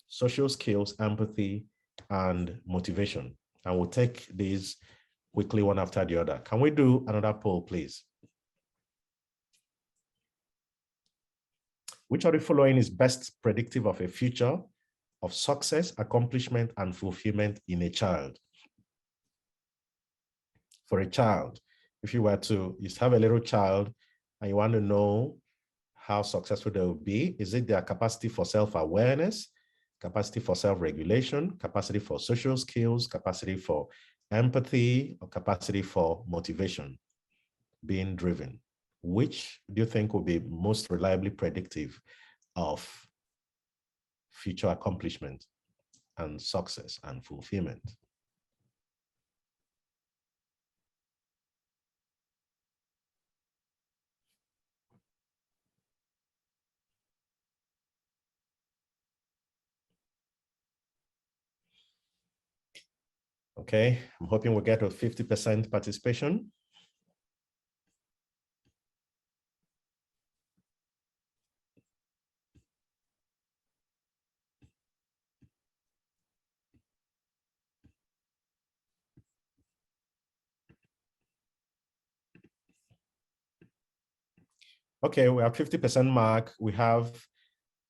social skills, empathy, and motivation. And we'll take these quickly one after the other. Can we do another poll, please? Which of the following is best predictive of a future of success, accomplishment, and fulfillment in a child? For a child, if you have a little child and you want to know how successful they will be, is it their capacity for self-awareness, capacity for self-regulation, capacity for social skills, capacity for empathy, or capacity for motivation, being driven? Which do you think will be most reliably predictive of future accomplishment and success and fulfillment? Okay, I'm hoping we'll get a 50% participation. Okay, we have 50% mark. We have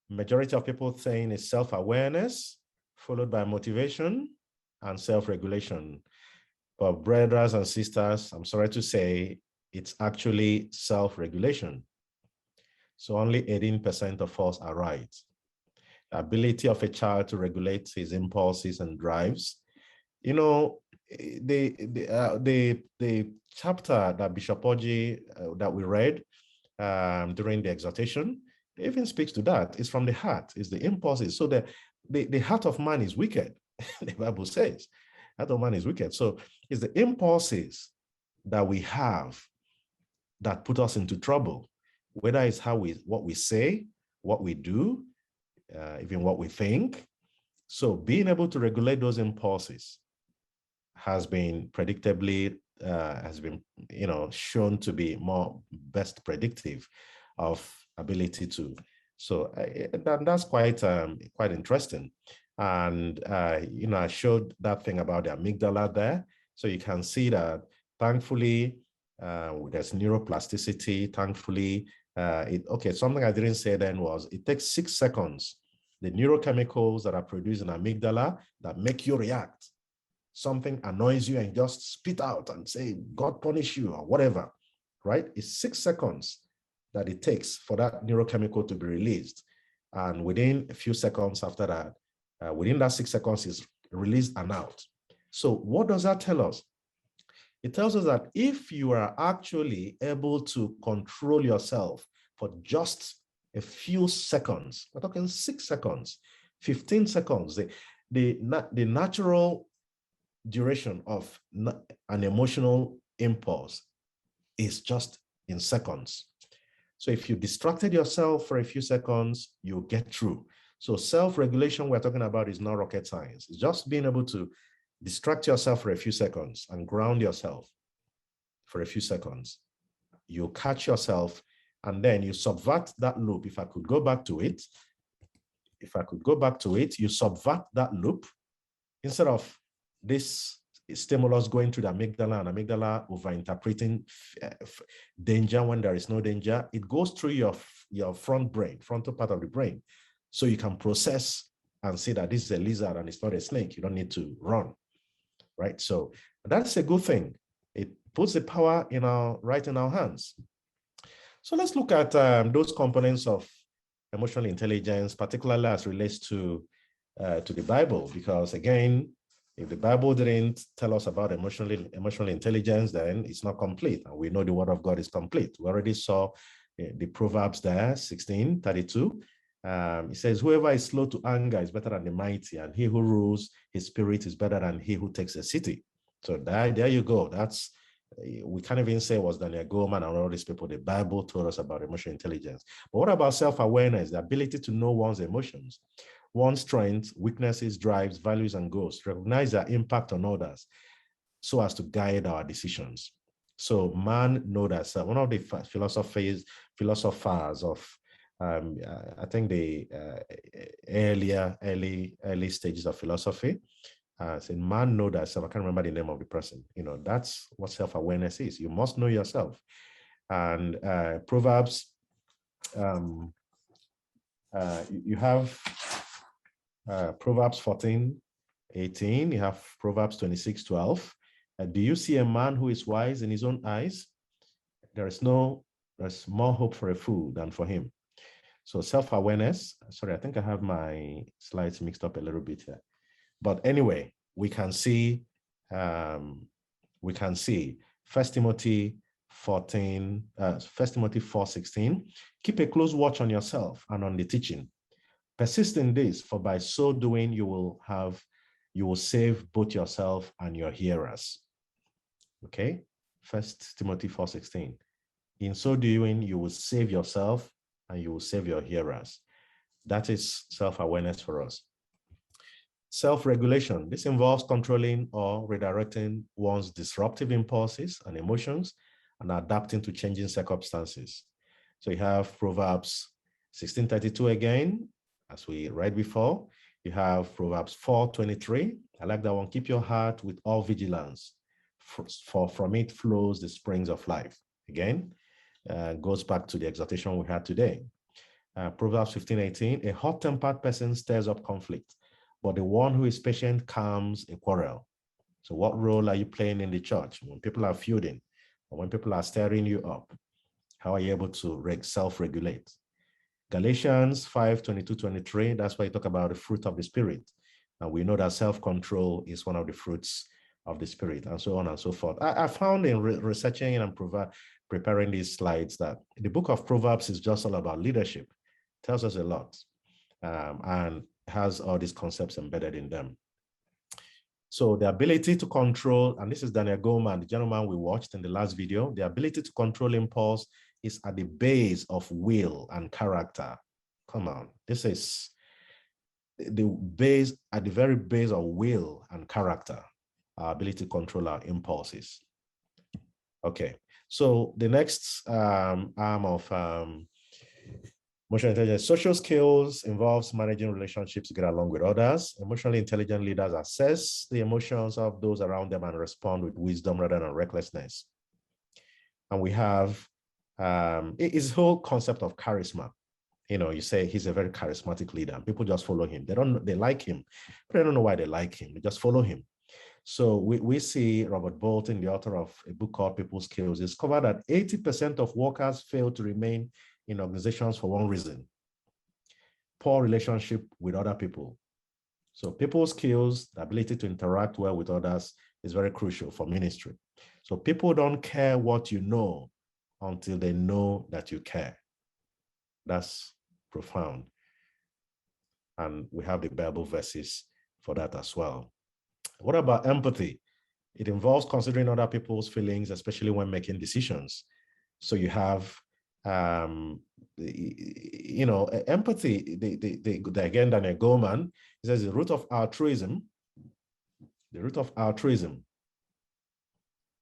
majority of people saying it's self-awareness, followed by motivation and self-regulation. But brothers and sisters, I'm sorry to say, it's actually self-regulation. So only 18% of us are right. The ability of a child to regulate his impulses and drives. The chapter that Bishop Oji that we read during the exhortation even speaks to that. It's from the heart, it's the impulses. So the heart of man is wicked. The Bible says, heart of man is wicked. So it's the impulses that we have that put us into trouble, whether it's what we say, what we do, even what we think. So being able to regulate those impulses has been predictably shown to be best predictive of ability to. So that's quite interesting. And I showed that thing about the amygdala there. So you can see that thankfully there's neuroplasticity. Thankfully, something I didn't say then was it takes 6 seconds. The neurochemicals that are produced in amygdala that make you react. Something annoys you and just spit out and say, God punish you or whatever, right? It's 6 seconds that it takes for that neurochemical to be released. And within a few seconds after that, within that 6 seconds is released and out. So what does that tell us? It tells us that if you are actually able to control yourself for just a few seconds, we're talking 6 seconds, 15 seconds, the natural duration of an emotional impulse is just in seconds. So if you distracted yourself for a few seconds, you'll get through. So self-regulation we're talking about is not rocket science. It's just being able to distract yourself for a few seconds and ground yourself for a few seconds. You catch yourself and then you subvert that loop. If I could go back to it, you subvert that loop. Instead of this, stimulus going through the amygdala and amygdala overinterpreting danger when there is no danger. It goes through your frontal part of the brain. So you can process and see that this is a lizard and it's not a snake. You don't need to run, right? So that's a good thing. It puts the power right in our hands. So let's look at those components of emotional intelligence, particularly as relates to the Bible, because again, if the Bible didn't tell us about emotional intelligence, then it's not complete. And we know the Word of God is complete. We already saw the Proverbs there, 16:32. It says, whoever is slow to anger is better than the mighty, and he who rules his spirit is better than he who takes a city. So there you go. We can't even say it was Daniel Goleman and all these people. The Bible told us about emotional intelligence. But what about self-awareness, the ability to know one's emotions, one's strengths, weaknesses, drives, values, and goals, recognize their impact on others so as to guide our decisions. So man know that self. One of the philosophers of I think the early stages of philosophy said, man know that self. I can't remember the name of the person. That's what self-awareness is. You must know yourself. And Proverbs, you have Proverbs 14:18. You have Proverbs 26:12. Do you see a man who is wise in his own eyes? There's more hope for a fool than for him. So self-awareness, sorry, I think I have my slides mixed up a little bit here. But anyway, we can see 1 Timothy 4:16. Keep a close watch on yourself and on the teaching. Persist in this, for by so doing you will save both yourself and your hearers. Okay, 1 Timothy 4:16. In so doing, you will save yourself and you will save your hearers. That is self-awareness for us. Self-regulation. This involves controlling or redirecting one's disruptive impulses and emotions and adapting to changing circumstances. So you have Proverbs 16:32 again, as we read before. You have Proverbs 4:23. I like that one. Keep your heart with all vigilance, for from it flows the springs of life. Again, goes back to the exhortation we had today. Proverbs 15:18. A hot-tempered person stirs up conflict, but the one who is patient calms a quarrel. So what role are you playing in the church when people are feuding or when people are stirring you up? How are you able to self-regulate? Galatians 5:22-23, that's why you talk about the fruit of the Spirit. And we know that self-control is one of the fruits of the Spirit, and so on and so forth. I found in researching and preparing these slides that the book of Proverbs is just all about leadership. It tells us a lot and has all these concepts embedded in them. So the ability to control, and this is Daniel Goleman, the gentleman we watched in the last video, the ability to control impulse is at the base of will and character. Come on, this is the base, at the very base of will and character, our ability to control our impulses. Okay, so the next arm of emotional intelligence, social skills involves managing relationships to get along with others. Emotionally intelligent leaders assess the emotions of those around them and respond with wisdom rather than recklessness. And we have it's the whole concept of charisma. You say he's a very charismatic leader and people just follow him. They like him, but they don't know why they like him. They just follow him. So we see Robert Bolton, the author of a book called People's Skills, discovered that 80% of workers fail to remain in organizations for one reason: poor relationship with other people. So people's skills, the ability to interact well with others, is very crucial for ministry. So people don't care what you know until they know that you care. That's profound. And we have the Bible verses for that as well. What about empathy? It involves considering other people's feelings, especially when making decisions. So you have, empathy. Again, Daniel Goleman, he says the root of altruism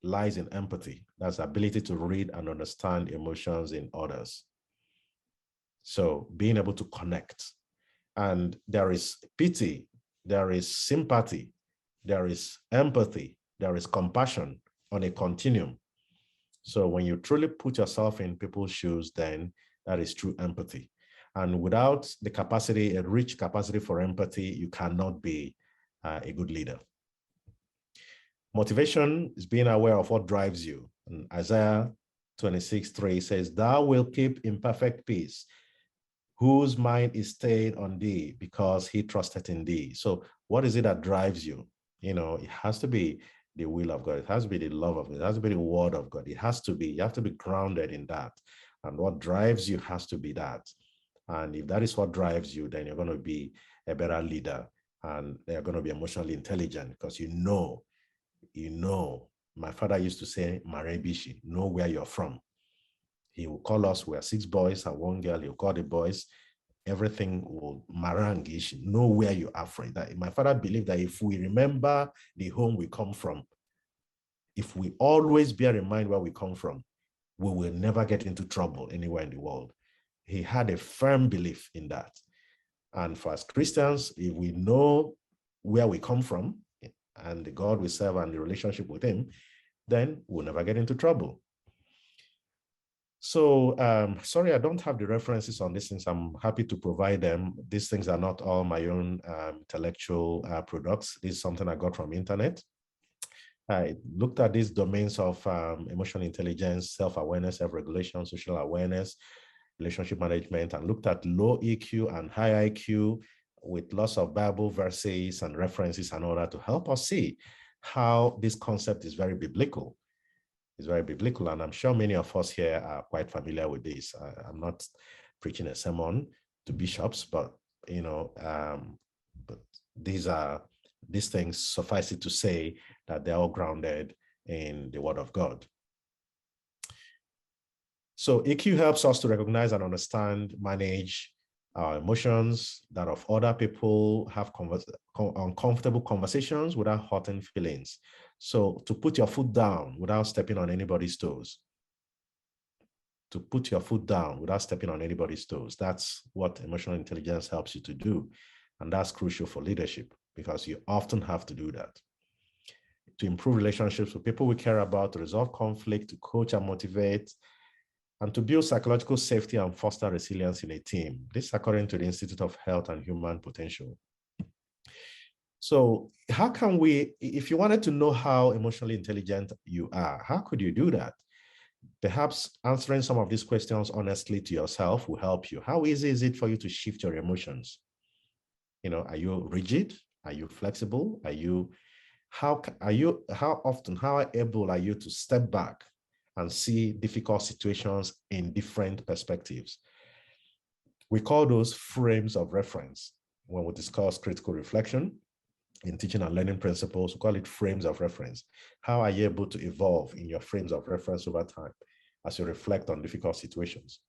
lies in empathy. That's the ability to read and understand emotions in others. So being able to connect. And there is pity, there is sympathy, there is empathy, there is compassion on a continuum. So when you truly put yourself in people's shoes, then that is true empathy. And without the capacity, a rich capacity for empathy, you cannot be a good leader. Motivation is being aware of what drives you. And Isaiah 26:3 says, "Thou wilt keep in perfect peace, whose mind is stayed on thee, because he trusted in thee." So what is it that drives you? You know, it has to be the will of God. It has to be the love of God. It has to be the word of God. It has to be, you have to be grounded in that. And what drives you has to be that. And if that is what drives you, then you're going to be a better leader, and they're going to be emotionally intelligent, because you know, my father used to say, Marebishi, know where you're from. He will call us, we are 6 boys and 1 girl, he'll call the boys, everything will marangish, know where you are from. That my father believed that if we remember the home we come from, if we always bear in mind where we come from, we will never get into trouble anywhere in the world. He had a firm belief in that. And for us Christians, if we know where we come from and the God we serve and the relationship with him, then we'll never get into trouble. So, sorry, I don't have the references on these things. I'm happy to provide them. These things are not all my own intellectual products. This is something I got from internet. I looked at these domains of emotional intelligence, self-awareness, self-regulation, social awareness, relationship management, and looked at low EQ and high IQ with lots of Bible verses and references and all that to help us see how this concept is very biblical. It's very biblical, and I'm sure many of us here are quite familiar with this. I'm not preaching a sermon to bishops, but you know, but these things suffice it to say that they're all grounded in the Word of God. So EQ helps us to recognize and understand, manage our emotions, that of other people, have uncomfortable conversations without hurting feelings. So to put your foot down without stepping on anybody's toes. To put your foot down without stepping on anybody's toes. That's what emotional intelligence helps you to do. And that's crucial for leadership, because you often have to do that. To improve relationships with people we care about, to resolve conflict, to coach and motivate, and to build psychological safety and foster resilience in a team. This according to the Institute of Health and Human Potential. So how can we, if you wanted to know how emotionally intelligent you are, how could you do that? Perhaps answering some of these questions honestly to yourself will help you. How easy is it for you to shift your emotions? You know, are you rigid? Are you flexible? How often, how able are you to step back and see difficult situations in different perspectives? We call those frames of reference. When we discuss critical reflection in teaching and learning principles, we call it frames of reference. How are you able to evolve in your frames of reference over time as you reflect on difficult situations?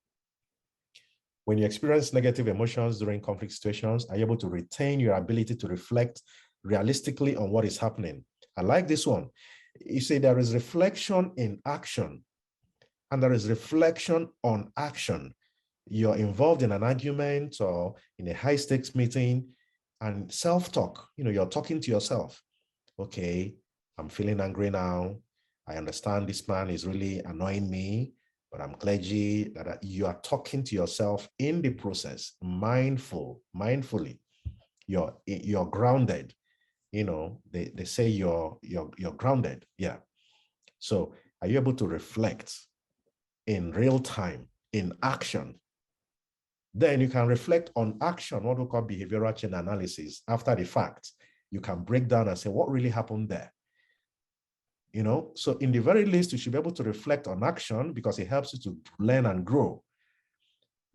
When you experience negative emotions during conflict situations, are you able to retain your ability to reflect realistically on what is happening? I like this one. You say there is reflection in action and there is reflection on action. You're involved in an argument or in a high stakes meeting, and self-talk, you know, you're talking to yourself. Okay, I'm feeling angry now. I understand this man is really annoying me, but I'm clergy. That you are talking to yourself in the process, mindfully. You're grounded. You know, they say you're grounded. Yeah. So are you able to reflect in real time, in action? Then you can reflect on action, what we call behavioral chain analysis. After the fact, you can break down and say, what really happened there? You know, so in the very least, you should be able to reflect on action because it helps you to learn and grow.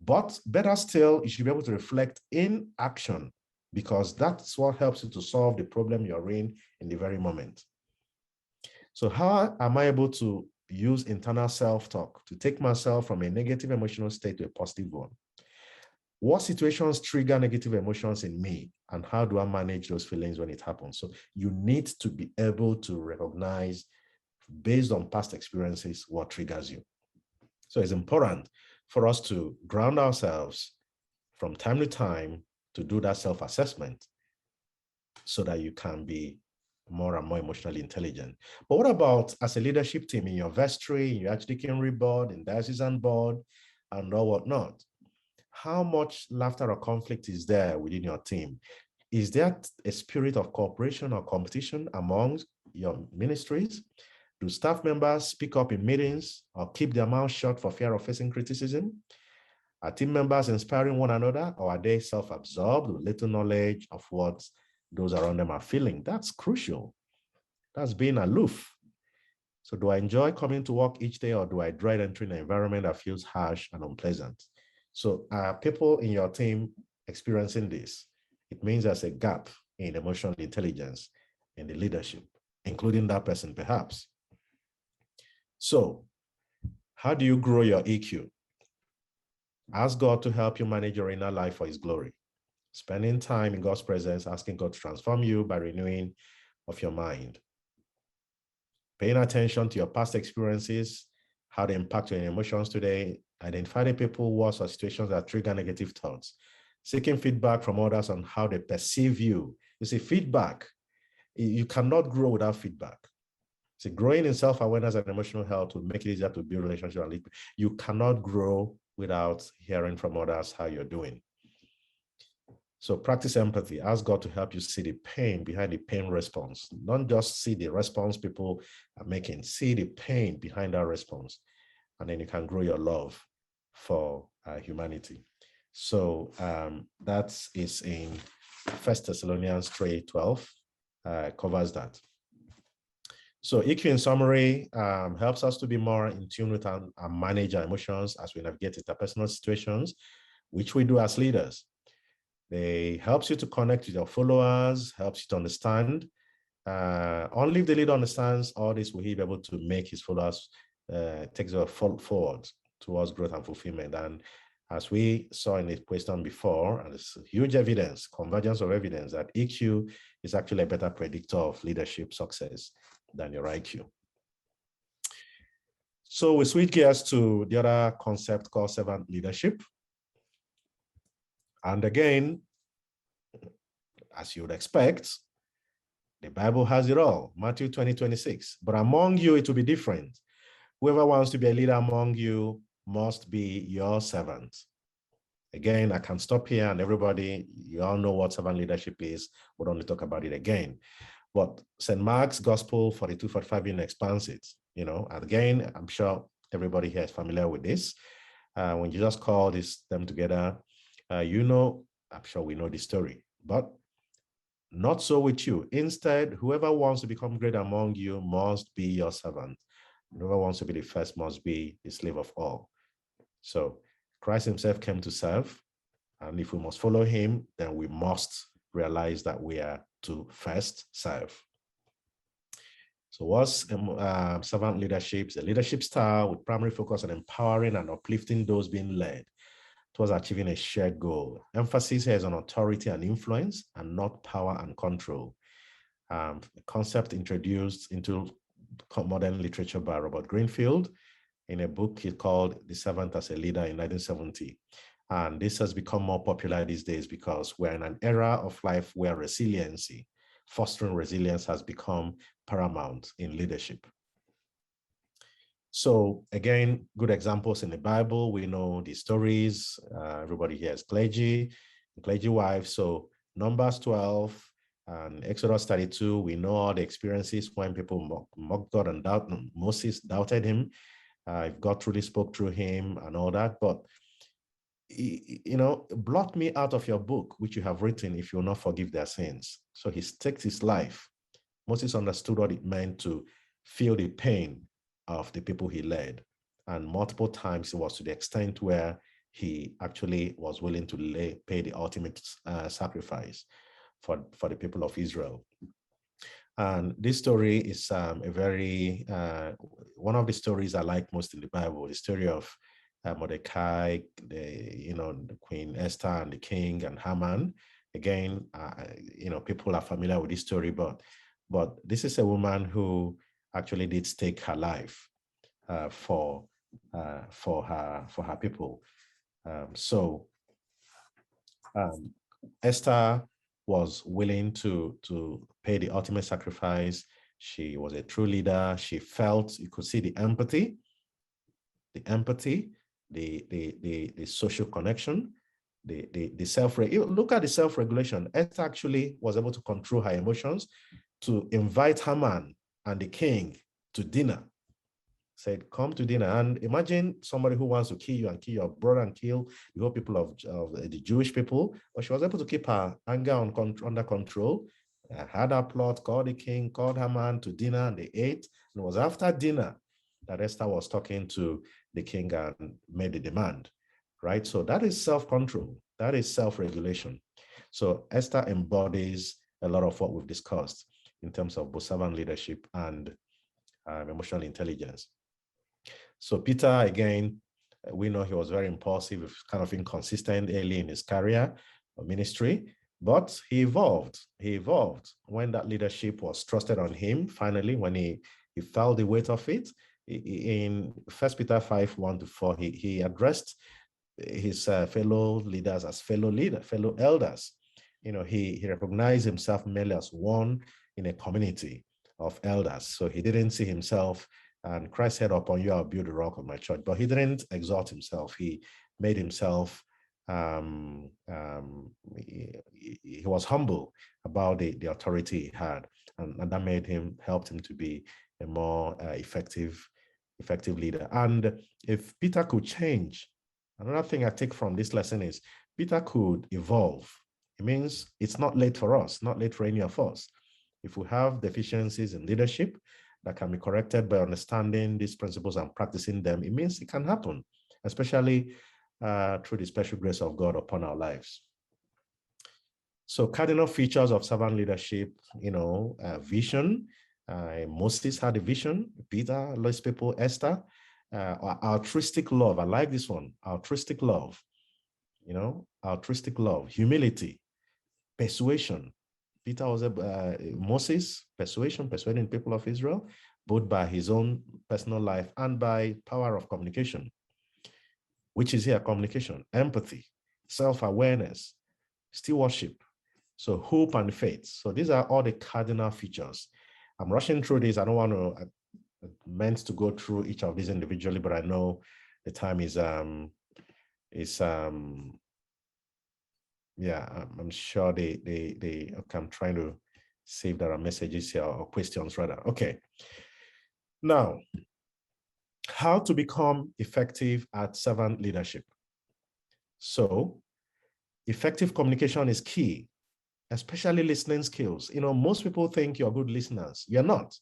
But better still, you should be able to reflect in action because that's what helps you to solve the problem you're in the very moment. So how am I able to use internal self-talk to take myself from a negative emotional state to a positive one? What situations trigger negative emotions in me, and how do I manage those feelings when it happens? So you need to be able to recognize, based on past experiences, what triggers you. So it's important for us to ground ourselves from time to time to do that self-assessment so that you can be more and more emotionally intelligent. But what about as a leadership team in your vestry, in your archdeaconry board, in diocesan board, and all whatnot? How much laughter or conflict is there within your team? Is there a spirit of cooperation or competition among your ministries? Do staff members speak up in meetings or keep their mouths shut for fear of facing criticism? Are team members inspiring one another, or are they self-absorbed with little knowledge of what those around them are feeling? That's crucial. That's being aloof. So do I enjoy coming to work each day, or do I dread entering an environment that feels harsh and unpleasant? So are people in your team experiencing this? It means there's a gap in emotional intelligence in the leadership, including that person perhaps. So how do you grow your EQ? Ask God to help you manage your inner life for his glory. Spending time in God's presence, asking God to transform you by renewing of your mind. Paying attention to your past experiences, how they impact your emotions today. Identify the people, words, or situations that trigger negative thoughts. Seeking feedback from others on how they perceive you. You see, feedback, you cannot grow without feedback. See, growing in self-awareness and emotional health will make it easier to build relationships and lead. You cannot grow without hearing from others how you're doing. So practice empathy. Ask God to help you see the pain behind the pain response. Not just see the response people are making, see the pain behind that response. And then you can grow your love for humanity. So that is in 1 Thessalonians 3:12, covers that. So EQ in summary helps us to be more in tune with and manage our emotions as we navigate interpersonal situations, which we do as leaders. They helps you to connect with your followers, helps you to understand. Only if the leader understands all this will he be able to make his followers take the forward towards growth and fulfillment. And as we saw in the question before, and there's huge evidence, convergence of evidence that EQ is actually a better predictor of leadership success than your IQ. So we switch gears to the other concept called servant leadership. And again, as you would expect, the Bible has it all. Matthew 20:26. But among you, it will be different. Whoever wants to be a leader among you must be your servant. Again, I can stop here, and everybody, you all know what servant leadership is. We don't need to talk about it again. But St. Mark's Gospel 42:45 even expands it. And again, I'm sure everybody here is familiar with this. When Jesus called them together, I'm sure we know the story. But not so with you. Instead, whoever wants to become great among you must be your servant. Whoever wants to be the first must be the slave of all. So Christ himself came to serve. And if we must follow him, then we must realize that we are to first serve. So what's servant leadership? It's a leadership style with primary focus on empowering and uplifting those being led towards achieving a shared goal. Emphasis here is on authority and influence and not power and control. A concept introduced into modern literature by Robert Greenfield in a book he called The Servant as a Leader in 1970. And this has become more popular these days because we're in an era of life where resiliency, fostering resilience has become paramount in leadership. So again, good examples in the Bible. We know the stories. Everybody here is clergy wives. So Numbers 12 and Exodus 32, we know all the experiences when people mocked God and Moses doubted him. If God truly spoke through him and all that. But, blot me out of your book, which you have written, if you will not forgive their sins. So he takes his life. Moses understood what it meant to feel the pain of the people he led. And multiple times it was to the extent where he actually was willing to pay the ultimate sacrifice for the people of Israel. And this story is one of the stories I like most in the Bible, the story of Mordecai, the Queen Esther and the king and Haman. Again, people are familiar with this story, but this is a woman who actually did stake her life for her people. Esther was willing to pay the ultimate sacrifice. She was a true leader. She felt, you could see the empathy, the social connection, the look at the self-regulation. Esther actually was able to control her emotions, to invite Haman and the king to dinner. Said, come to dinner. And imagine somebody who wants to kill you and kill your brother and kill the whole people of the Jewish people. But she was able to keep her anger under control. Had a plot, called the king, called Haman to dinner, and they ate. And it was after dinner that Esther was talking to the king and made the demand, right? So that is self-control. That is self-regulation. So Esther embodies a lot of what we've discussed in terms of both servant leadership and emotional intelligence. So Peter, again, we know he was very impulsive, kind of inconsistent early in his career or ministry, but he evolved. He evolved when that leadership was trusted on him. Finally, when he felt the weight of it, in 1 Peter 5:1-4, he addressed his fellow leaders as fellow elders. You know, he recognized himself merely as one in a community of elders. So he didn't see himself, and Christ said, upon you I'll build the rock of my church. But he didn't exalt himself. He made himself, he was humble about the authority he had. And that helped him to be a more effective leader. And if Peter could change, another thing I take from this lesson is Peter could evolve. It means it's not late for us, not late for any of us. If we have deficiencies in leadership that can be corrected by understanding these principles and practicing them, it means it can happen, especially through the special grace of God upon our lives. So cardinal features of servant leadership, vision. Moses had a vision, Peter, Lois people, Esther. Altruistic love, I like this one, altruistic love, altruistic love, humility, persuasion. Peter was Moses, persuading people of Israel, both by his own personal life and by power of communication, which is here communication, empathy, self-awareness, stewardship, so hope and faith. So these are all the cardinal features. I'm rushing through this. I don't want to, meant to go through each of these individually, but I know the time is yeah, I'm sure okay, I'm trying to see if there are messages here or questions rather. Okay. Now, how to become effective at servant leadership. So effective communication is key, especially listening skills. Most people think you're good listeners. You're not.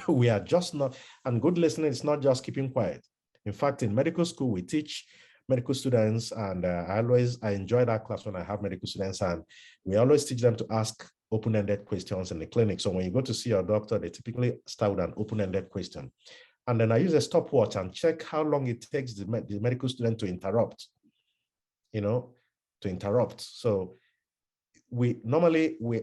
We are just not. And good listening is not just keeping quiet. In fact, in medical school, we teach medical students, and I enjoy that class when I have medical students, and we always teach them to ask open-ended questions in the clinic. So when you go to see your doctor, they typically start with an open-ended question. And then I use a stopwatch and check how long it takes the medical student to interrupt, So we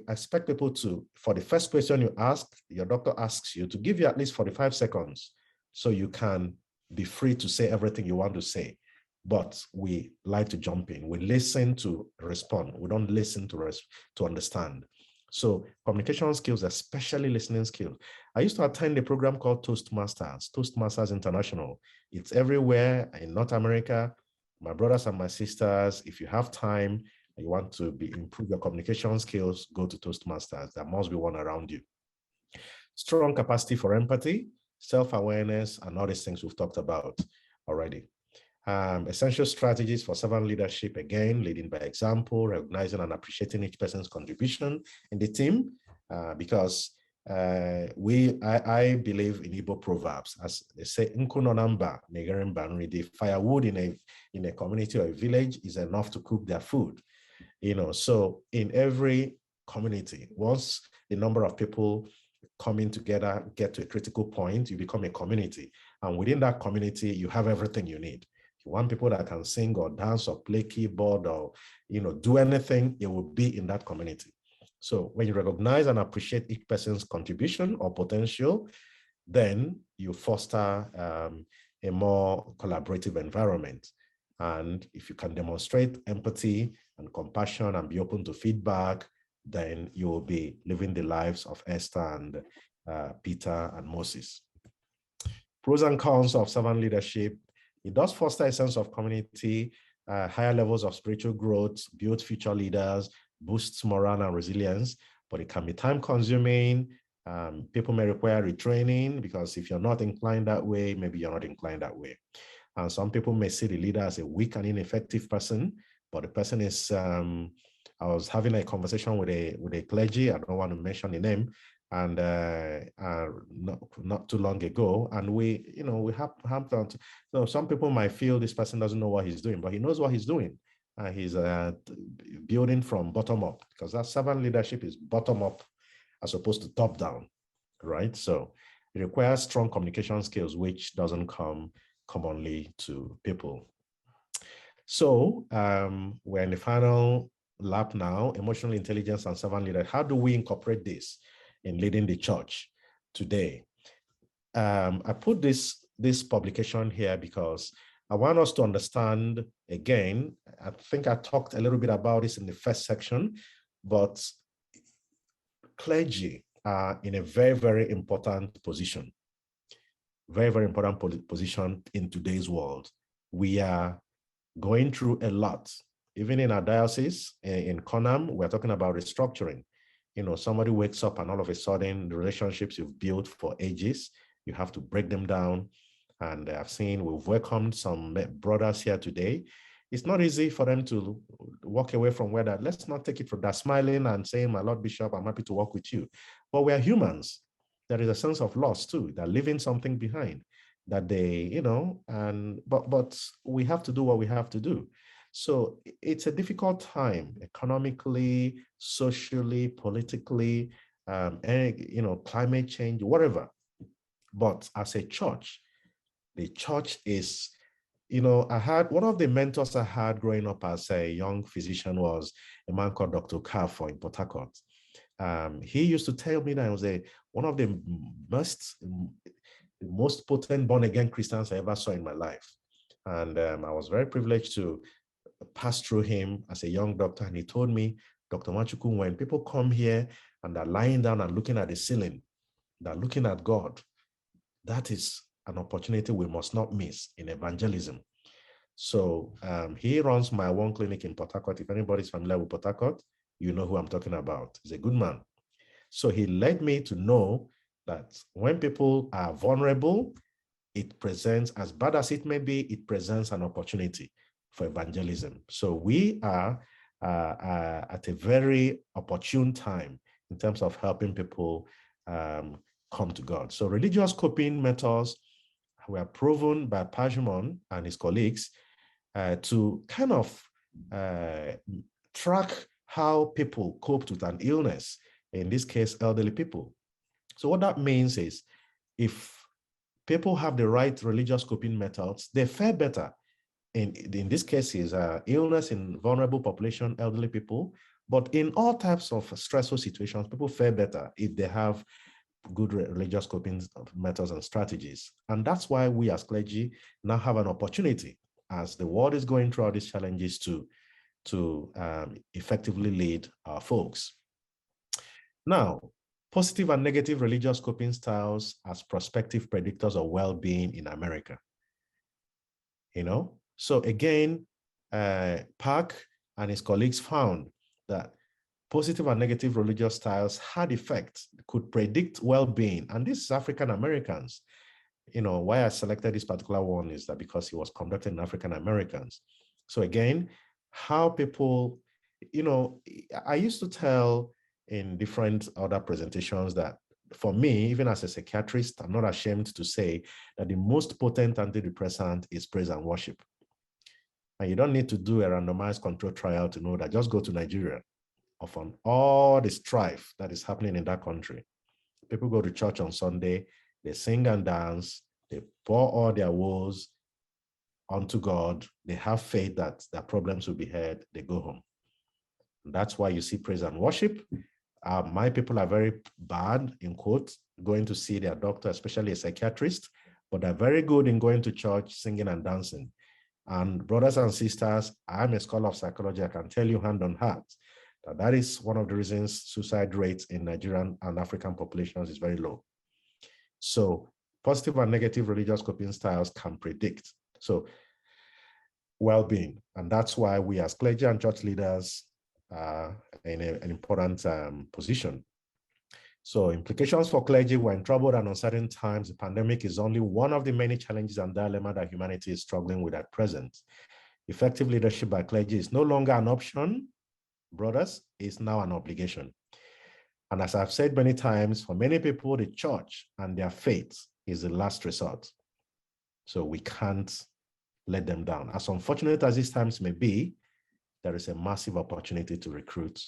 expect people to, for the first question you ask, your doctor asks you to give you at least 45 seconds so you can be free to say everything you want to say. But we like to jump in. We listen to respond. We don't listen to understand. So communication skills, especially listening skills. I used to attend a program called Toastmasters International. It's everywhere in North America. My brothers and my sisters, if you have time, you want to improve your communication skills, go to Toastmasters. There must be one around you. Strong capacity for empathy, self-awareness, and all these things we've talked about already. Essential strategies for servant leadership, again, leading by example, recognizing and appreciating each person's contribution in the team, because I believe in Igbo proverbs, as they say, "Nkuno namba negeren banri." The firewood in a community or a village is enough to cook their food. So in every community, once the number of people coming together get to a critical point, you become a community, and within that community, you have everything you need. If you want people that can sing or dance or play keyboard or do anything, it will be in that community. So when you recognize and appreciate each person's contribution or potential, then you foster a more collaborative environment. And if you can demonstrate empathy and compassion and be open to feedback, then you will be living the lives of Esther and Peter and Moses. Pros and cons of servant leadership. It does foster a sense of community, higher levels of spiritual growth, build future leaders, boosts morale and resilience, but it can be time consuming. People may require retraining because if you're not inclined that way, maybe you're not inclined that way. And some people may see the leader as a weak and ineffective person, but the person is, I was having a conversation with a clergy, I don't want to mention the name, and not too long ago, and we have done. So some people might feel this person doesn't know what he's doing, but he knows what he's doing. He's building from bottom up, because that servant leadership is bottom up as opposed to top down, right? So it requires strong communication skills, which doesn't come commonly to people. So we're in the final lap now, emotional intelligence and servant leader. How do we incorporate this in leading the church today? I put this publication here because I want us to understand, again, I think I talked a little bit about this in the first section, but clergy are in a very, very important position. Very, very important position in today's world. We are going through a lot. Even in our diocese, in CONAM, we're talking about restructuring. Somebody wakes up and all of a sudden, the relationships you've built for ages, you have to break them down. And we've welcomed some brothers here today. It's not easy for them to walk away from where that, let's not take it from that smiling and saying, my Lord Bishop, I'm happy to work with you. But we are humans. There is a sense of loss too. They're leaving something behind that they, but we have to do what we have to do. So it's a difficult time economically, socially, politically, climate change, whatever. But as a church, the church is, I had one of the mentors I had growing up as a young physician was a man called Dr. Okafor in Port Harcourt. He used to tell me that I was one of the most potent born-again Christians I ever saw in my life. And I was very privileged to pass through him as a young doctor. And he told me, Dr. Nwachukwu, when people come here and they're lying down and looking at the ceiling, they're looking at God, that is an opportunity we must not miss in evangelism. So he runs my one clinic in Port Harcourt. If anybody's familiar with Port Harcourt, you know who I'm talking about. He's a good man. So he led me to know that when people are vulnerable, it presents, as bad as it may be, it presents an opportunity for evangelism. So we are at a very opportune time in terms of helping people come to God. So religious coping methods were proven by Pajimon and his colleagues to kind of track how people coped with an illness, in this case, elderly people. So what that means is if people have the right religious coping methods, they fare better. In this case, is illness in vulnerable population, elderly people, but in all types of stressful situations, people fare better if they have good religious coping methods and strategies. And that's why we as clergy now have an opportunity as the world is going through all these challenges to effectively lead our folks. Now, positive and negative religious coping styles as prospective predictors of well-being in America. So again, Park and his colleagues found that positive and negative religious styles had effects, could predict well-being. And this is African Americans. Why I selected this particular one is that because he was conducted in African Americans. So again, how people, I used to tell in different other presentations that for me, even as a psychiatrist, I'm not ashamed to say that the most potent antidepressant is praise and worship. And you don't need to do a randomized control trial to know that. Just go to Nigeria, on all the strife that is happening in that country. People go to church on Sunday, they sing and dance, they pour all their woes onto God, they have faith that their problems will be heard, they go home. And that's why you see praise and worship. My people are very bad, in quotes, going to see their doctor, especially a psychiatrist, but they're very good in going to church, singing and dancing. And brothers and sisters, I'm a scholar of psychology. I can tell you hand on heart That is one of the reasons suicide rates in Nigerian and African populations is very low. So positive and negative religious coping styles can predict well-being. And that's why we as clergy and church leaders are in an important position. So implications for clergy when troubled and uncertain times. The pandemic is only one of the many challenges and dilemma that humanity is struggling with at present. Effective leadership by clergy is no longer an option, brothers, it's now an obligation. And as I've said many times, for many people, the church and their faith is the last resort. So we can't let them down. As unfortunate as these times may be, there is a massive opportunity to recruit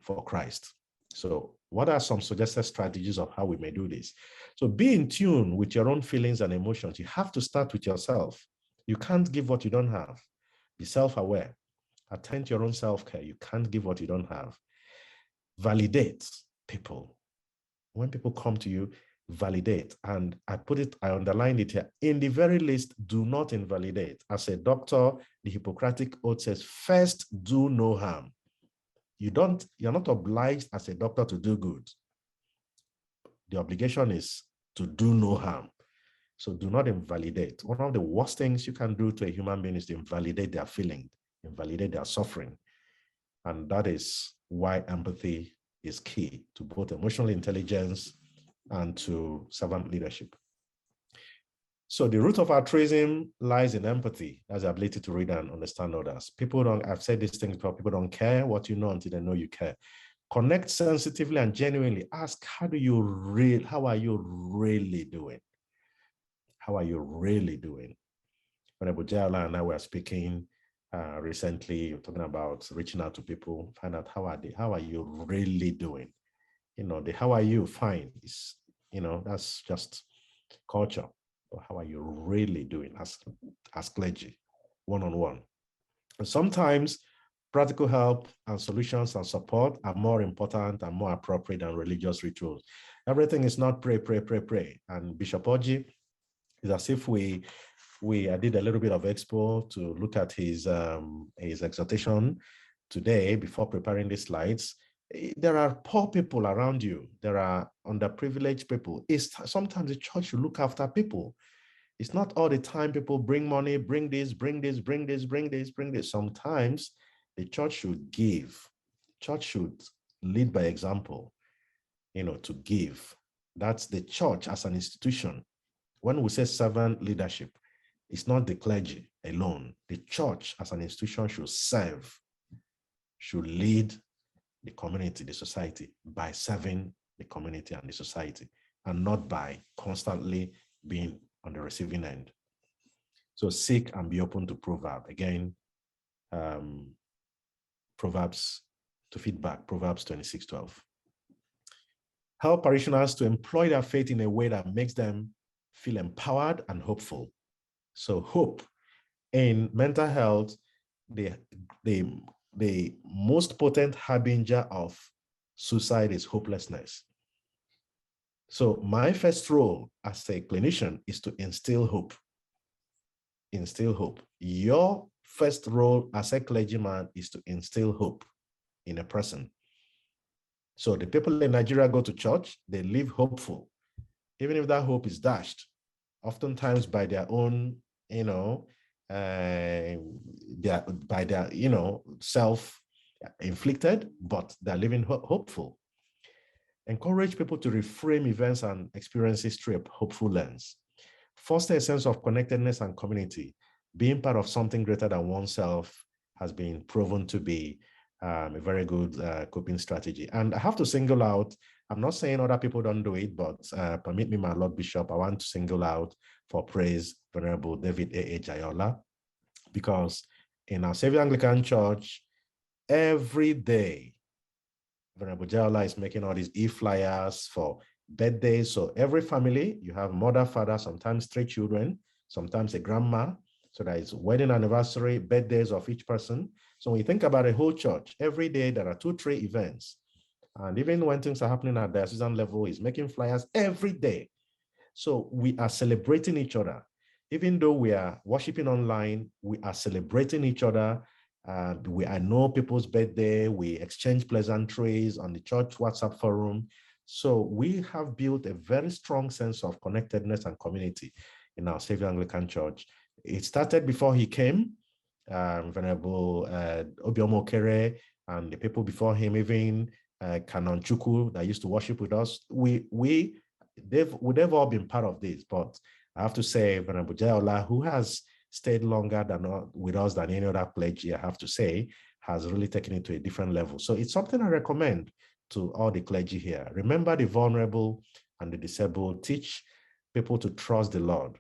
for Christ. So what are some suggested strategies of how we may do this? So be in tune with your own feelings and emotions. You have to start with yourself. You can't give what you don't have. Be self-aware. Attend to your own self-care. You can't give what you don't have. Validate people. When people come to you, validate. And I underlined it here. In the very least, do not invalidate. As a doctor, the Hippocratic Oath says, first, do no harm. You're not obliged as a doctor to do good. The obligation is to do no harm. So do not invalidate. One of the worst things you can do to a human being is to invalidate their feeling, invalidate their suffering. And that is why empathy is key to both emotional intelligence and to servant leadership. So the root of altruism lies in empathy, that's the ability to read and understand others. I've said these things before, people don't care what you know until they know you care. Connect sensitively and genuinely. Ask, how are you really doing? How are you really doing? Honorable Jayala and I were speaking recently, talking about reaching out to people, find out how are you really doing? The how are you fine is, that's just culture. But how are you really doing as clergy, one-on-one? And sometimes practical help and solutions and support are more important and more appropriate than religious rituals. Everything is not pray, pray, pray, pray. And Bishop Orji, is as if I did a little bit of expo to look at his exhortation today before preparing these slides. There are poor people around you. There are underprivileged people. Sometimes the church should look after people. It's not all the time people bring money, bring this, bring this, bring this, bring this, bring this. Sometimes the church should give. Church should lead by example, to give. That's the church as an institution. When we say servant leadership, it's not the clergy alone. The church as an institution should serve, should lead the community, the society, by serving the community and the society, and not by constantly being on the receiving end. So seek and be open to proverb. Again, Proverbs to feedback, Proverbs 26:12. Help parishioners to employ their faith in a way that makes them feel empowered and hopeful. So hope in mental health, the most potent harbinger of suicide is hopelessness. So my first role as a clinician is to instill hope. Instill hope. Your first role as a clergyman is to instill hope in a person. So the people in Nigeria go to church, they live hopeful, even if that hope is dashed, oftentimes by their own, self-inflicted, but they're living hopeful. Encourage people to reframe events and experiences through a hopeful lens. Foster a sense of connectedness and community. Being part of something greater than oneself has been proven to be a very good coping strategy. And I have to single out, I'm not saying other people don't do it, but permit me, my Lord Bishop, I want to single out for praise Venerable David A. Jayola, because in our Savior Anglican Church, every day, Venerable Jayola is making all these e-flyers for birthdays. So every family, you have mother, father, sometimes 3 children, sometimes a grandma. So that is wedding anniversary, birthdays of each person. So when you think about a whole church, every day there are 2-3 events. And even when things are happening at diocesan level, he's making flyers every day. So we are celebrating each other. Even though we are worshiping online, we are celebrating each other I know people's birthday. We exchange pleasantries on the church WhatsApp forum. So we have built a very strong sense of connectedness and community in our Savior Anglican Church. It started before he came, Venerable Obioma Okere and the people before him, even Canon Chukwu that used to worship with us. They've all been part of this, but I have to say, Venerable Jayola, who has stayed longer with us than any other clergy, I have to say, has really taken it to a different level. So it's something I recommend to all the clergy here. Remember the vulnerable and the disabled. Teach people to trust the Lord.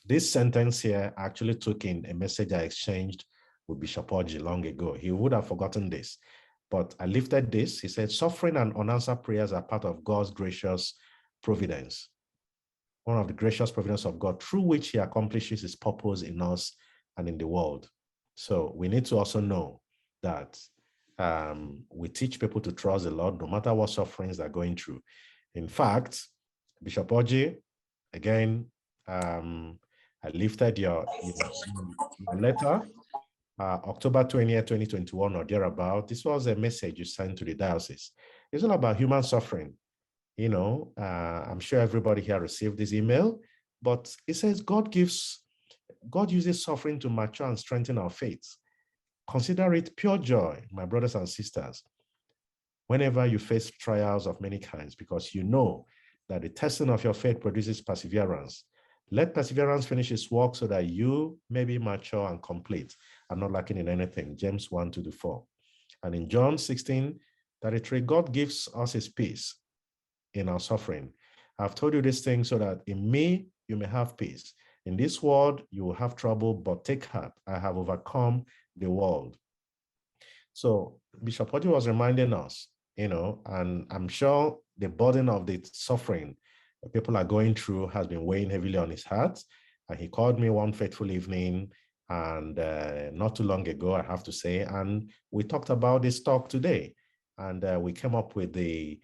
This sentence here actually took in a message I exchanged with Bishop Orji long ago. He would have forgotten this, but I lifted this. He said, suffering and unanswered prayers are part of God's gracious providence. One of the gracious providence of God, through which he accomplishes his purpose in us and in the world. So we need to also know that we teach people to trust the Lord no matter what sufferings they're going through. In fact, Bishop Orji, again, I lifted your letter, October 20th, 2021 or thereabout. This was a message you sent to the diocese. It's all about human suffering. You know, I'm sure everybody here received this email, but it says God uses suffering to mature and strengthen our faith. Consider it pure joy, my brothers and sisters, whenever you face trials of many kinds, because you know that the testing of your faith produces perseverance. Let perseverance finish its work so that you may be mature and complete and not lacking in anything. James 1:2-4. And in John 16:33, God gives us his peace in our suffering. I've told you these things so that in me you may have peace. In this world you will have trouble, but take heart, I have overcome the world. So Bishop Orji was reminding us, you know, and I'm sure the burden of the suffering that people are going through has been weighing heavily on his heart. And he called me one fateful evening, and not too long ago, I have to say, and we talked about this talk today. And we came up with the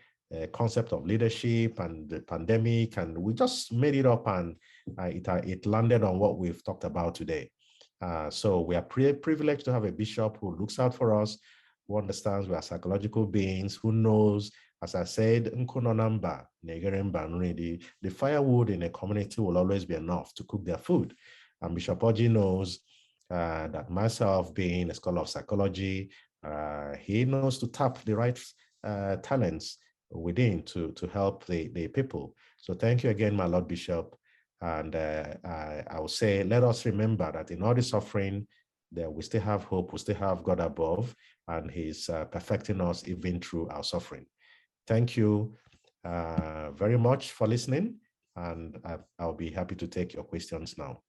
concept of leadership and the pandemic, and we just made it up, and it landed on what we've talked about today. So we are privileged to have a bishop who looks out for us, who understands we are psychological beings, who knows, as I said, the firewood in a community will always be enough to cook their food. And Bishop Orji knows that myself, being a scholar of psychology, he knows to tap the right talents within to help the people. So thank you again, my Lord Bishop. And I will say, let us remember that in all the suffering, that we still have hope, we still have God above, and he's perfecting us even through our suffering. Thank you very much for listening, and I'll be happy to take your questions now.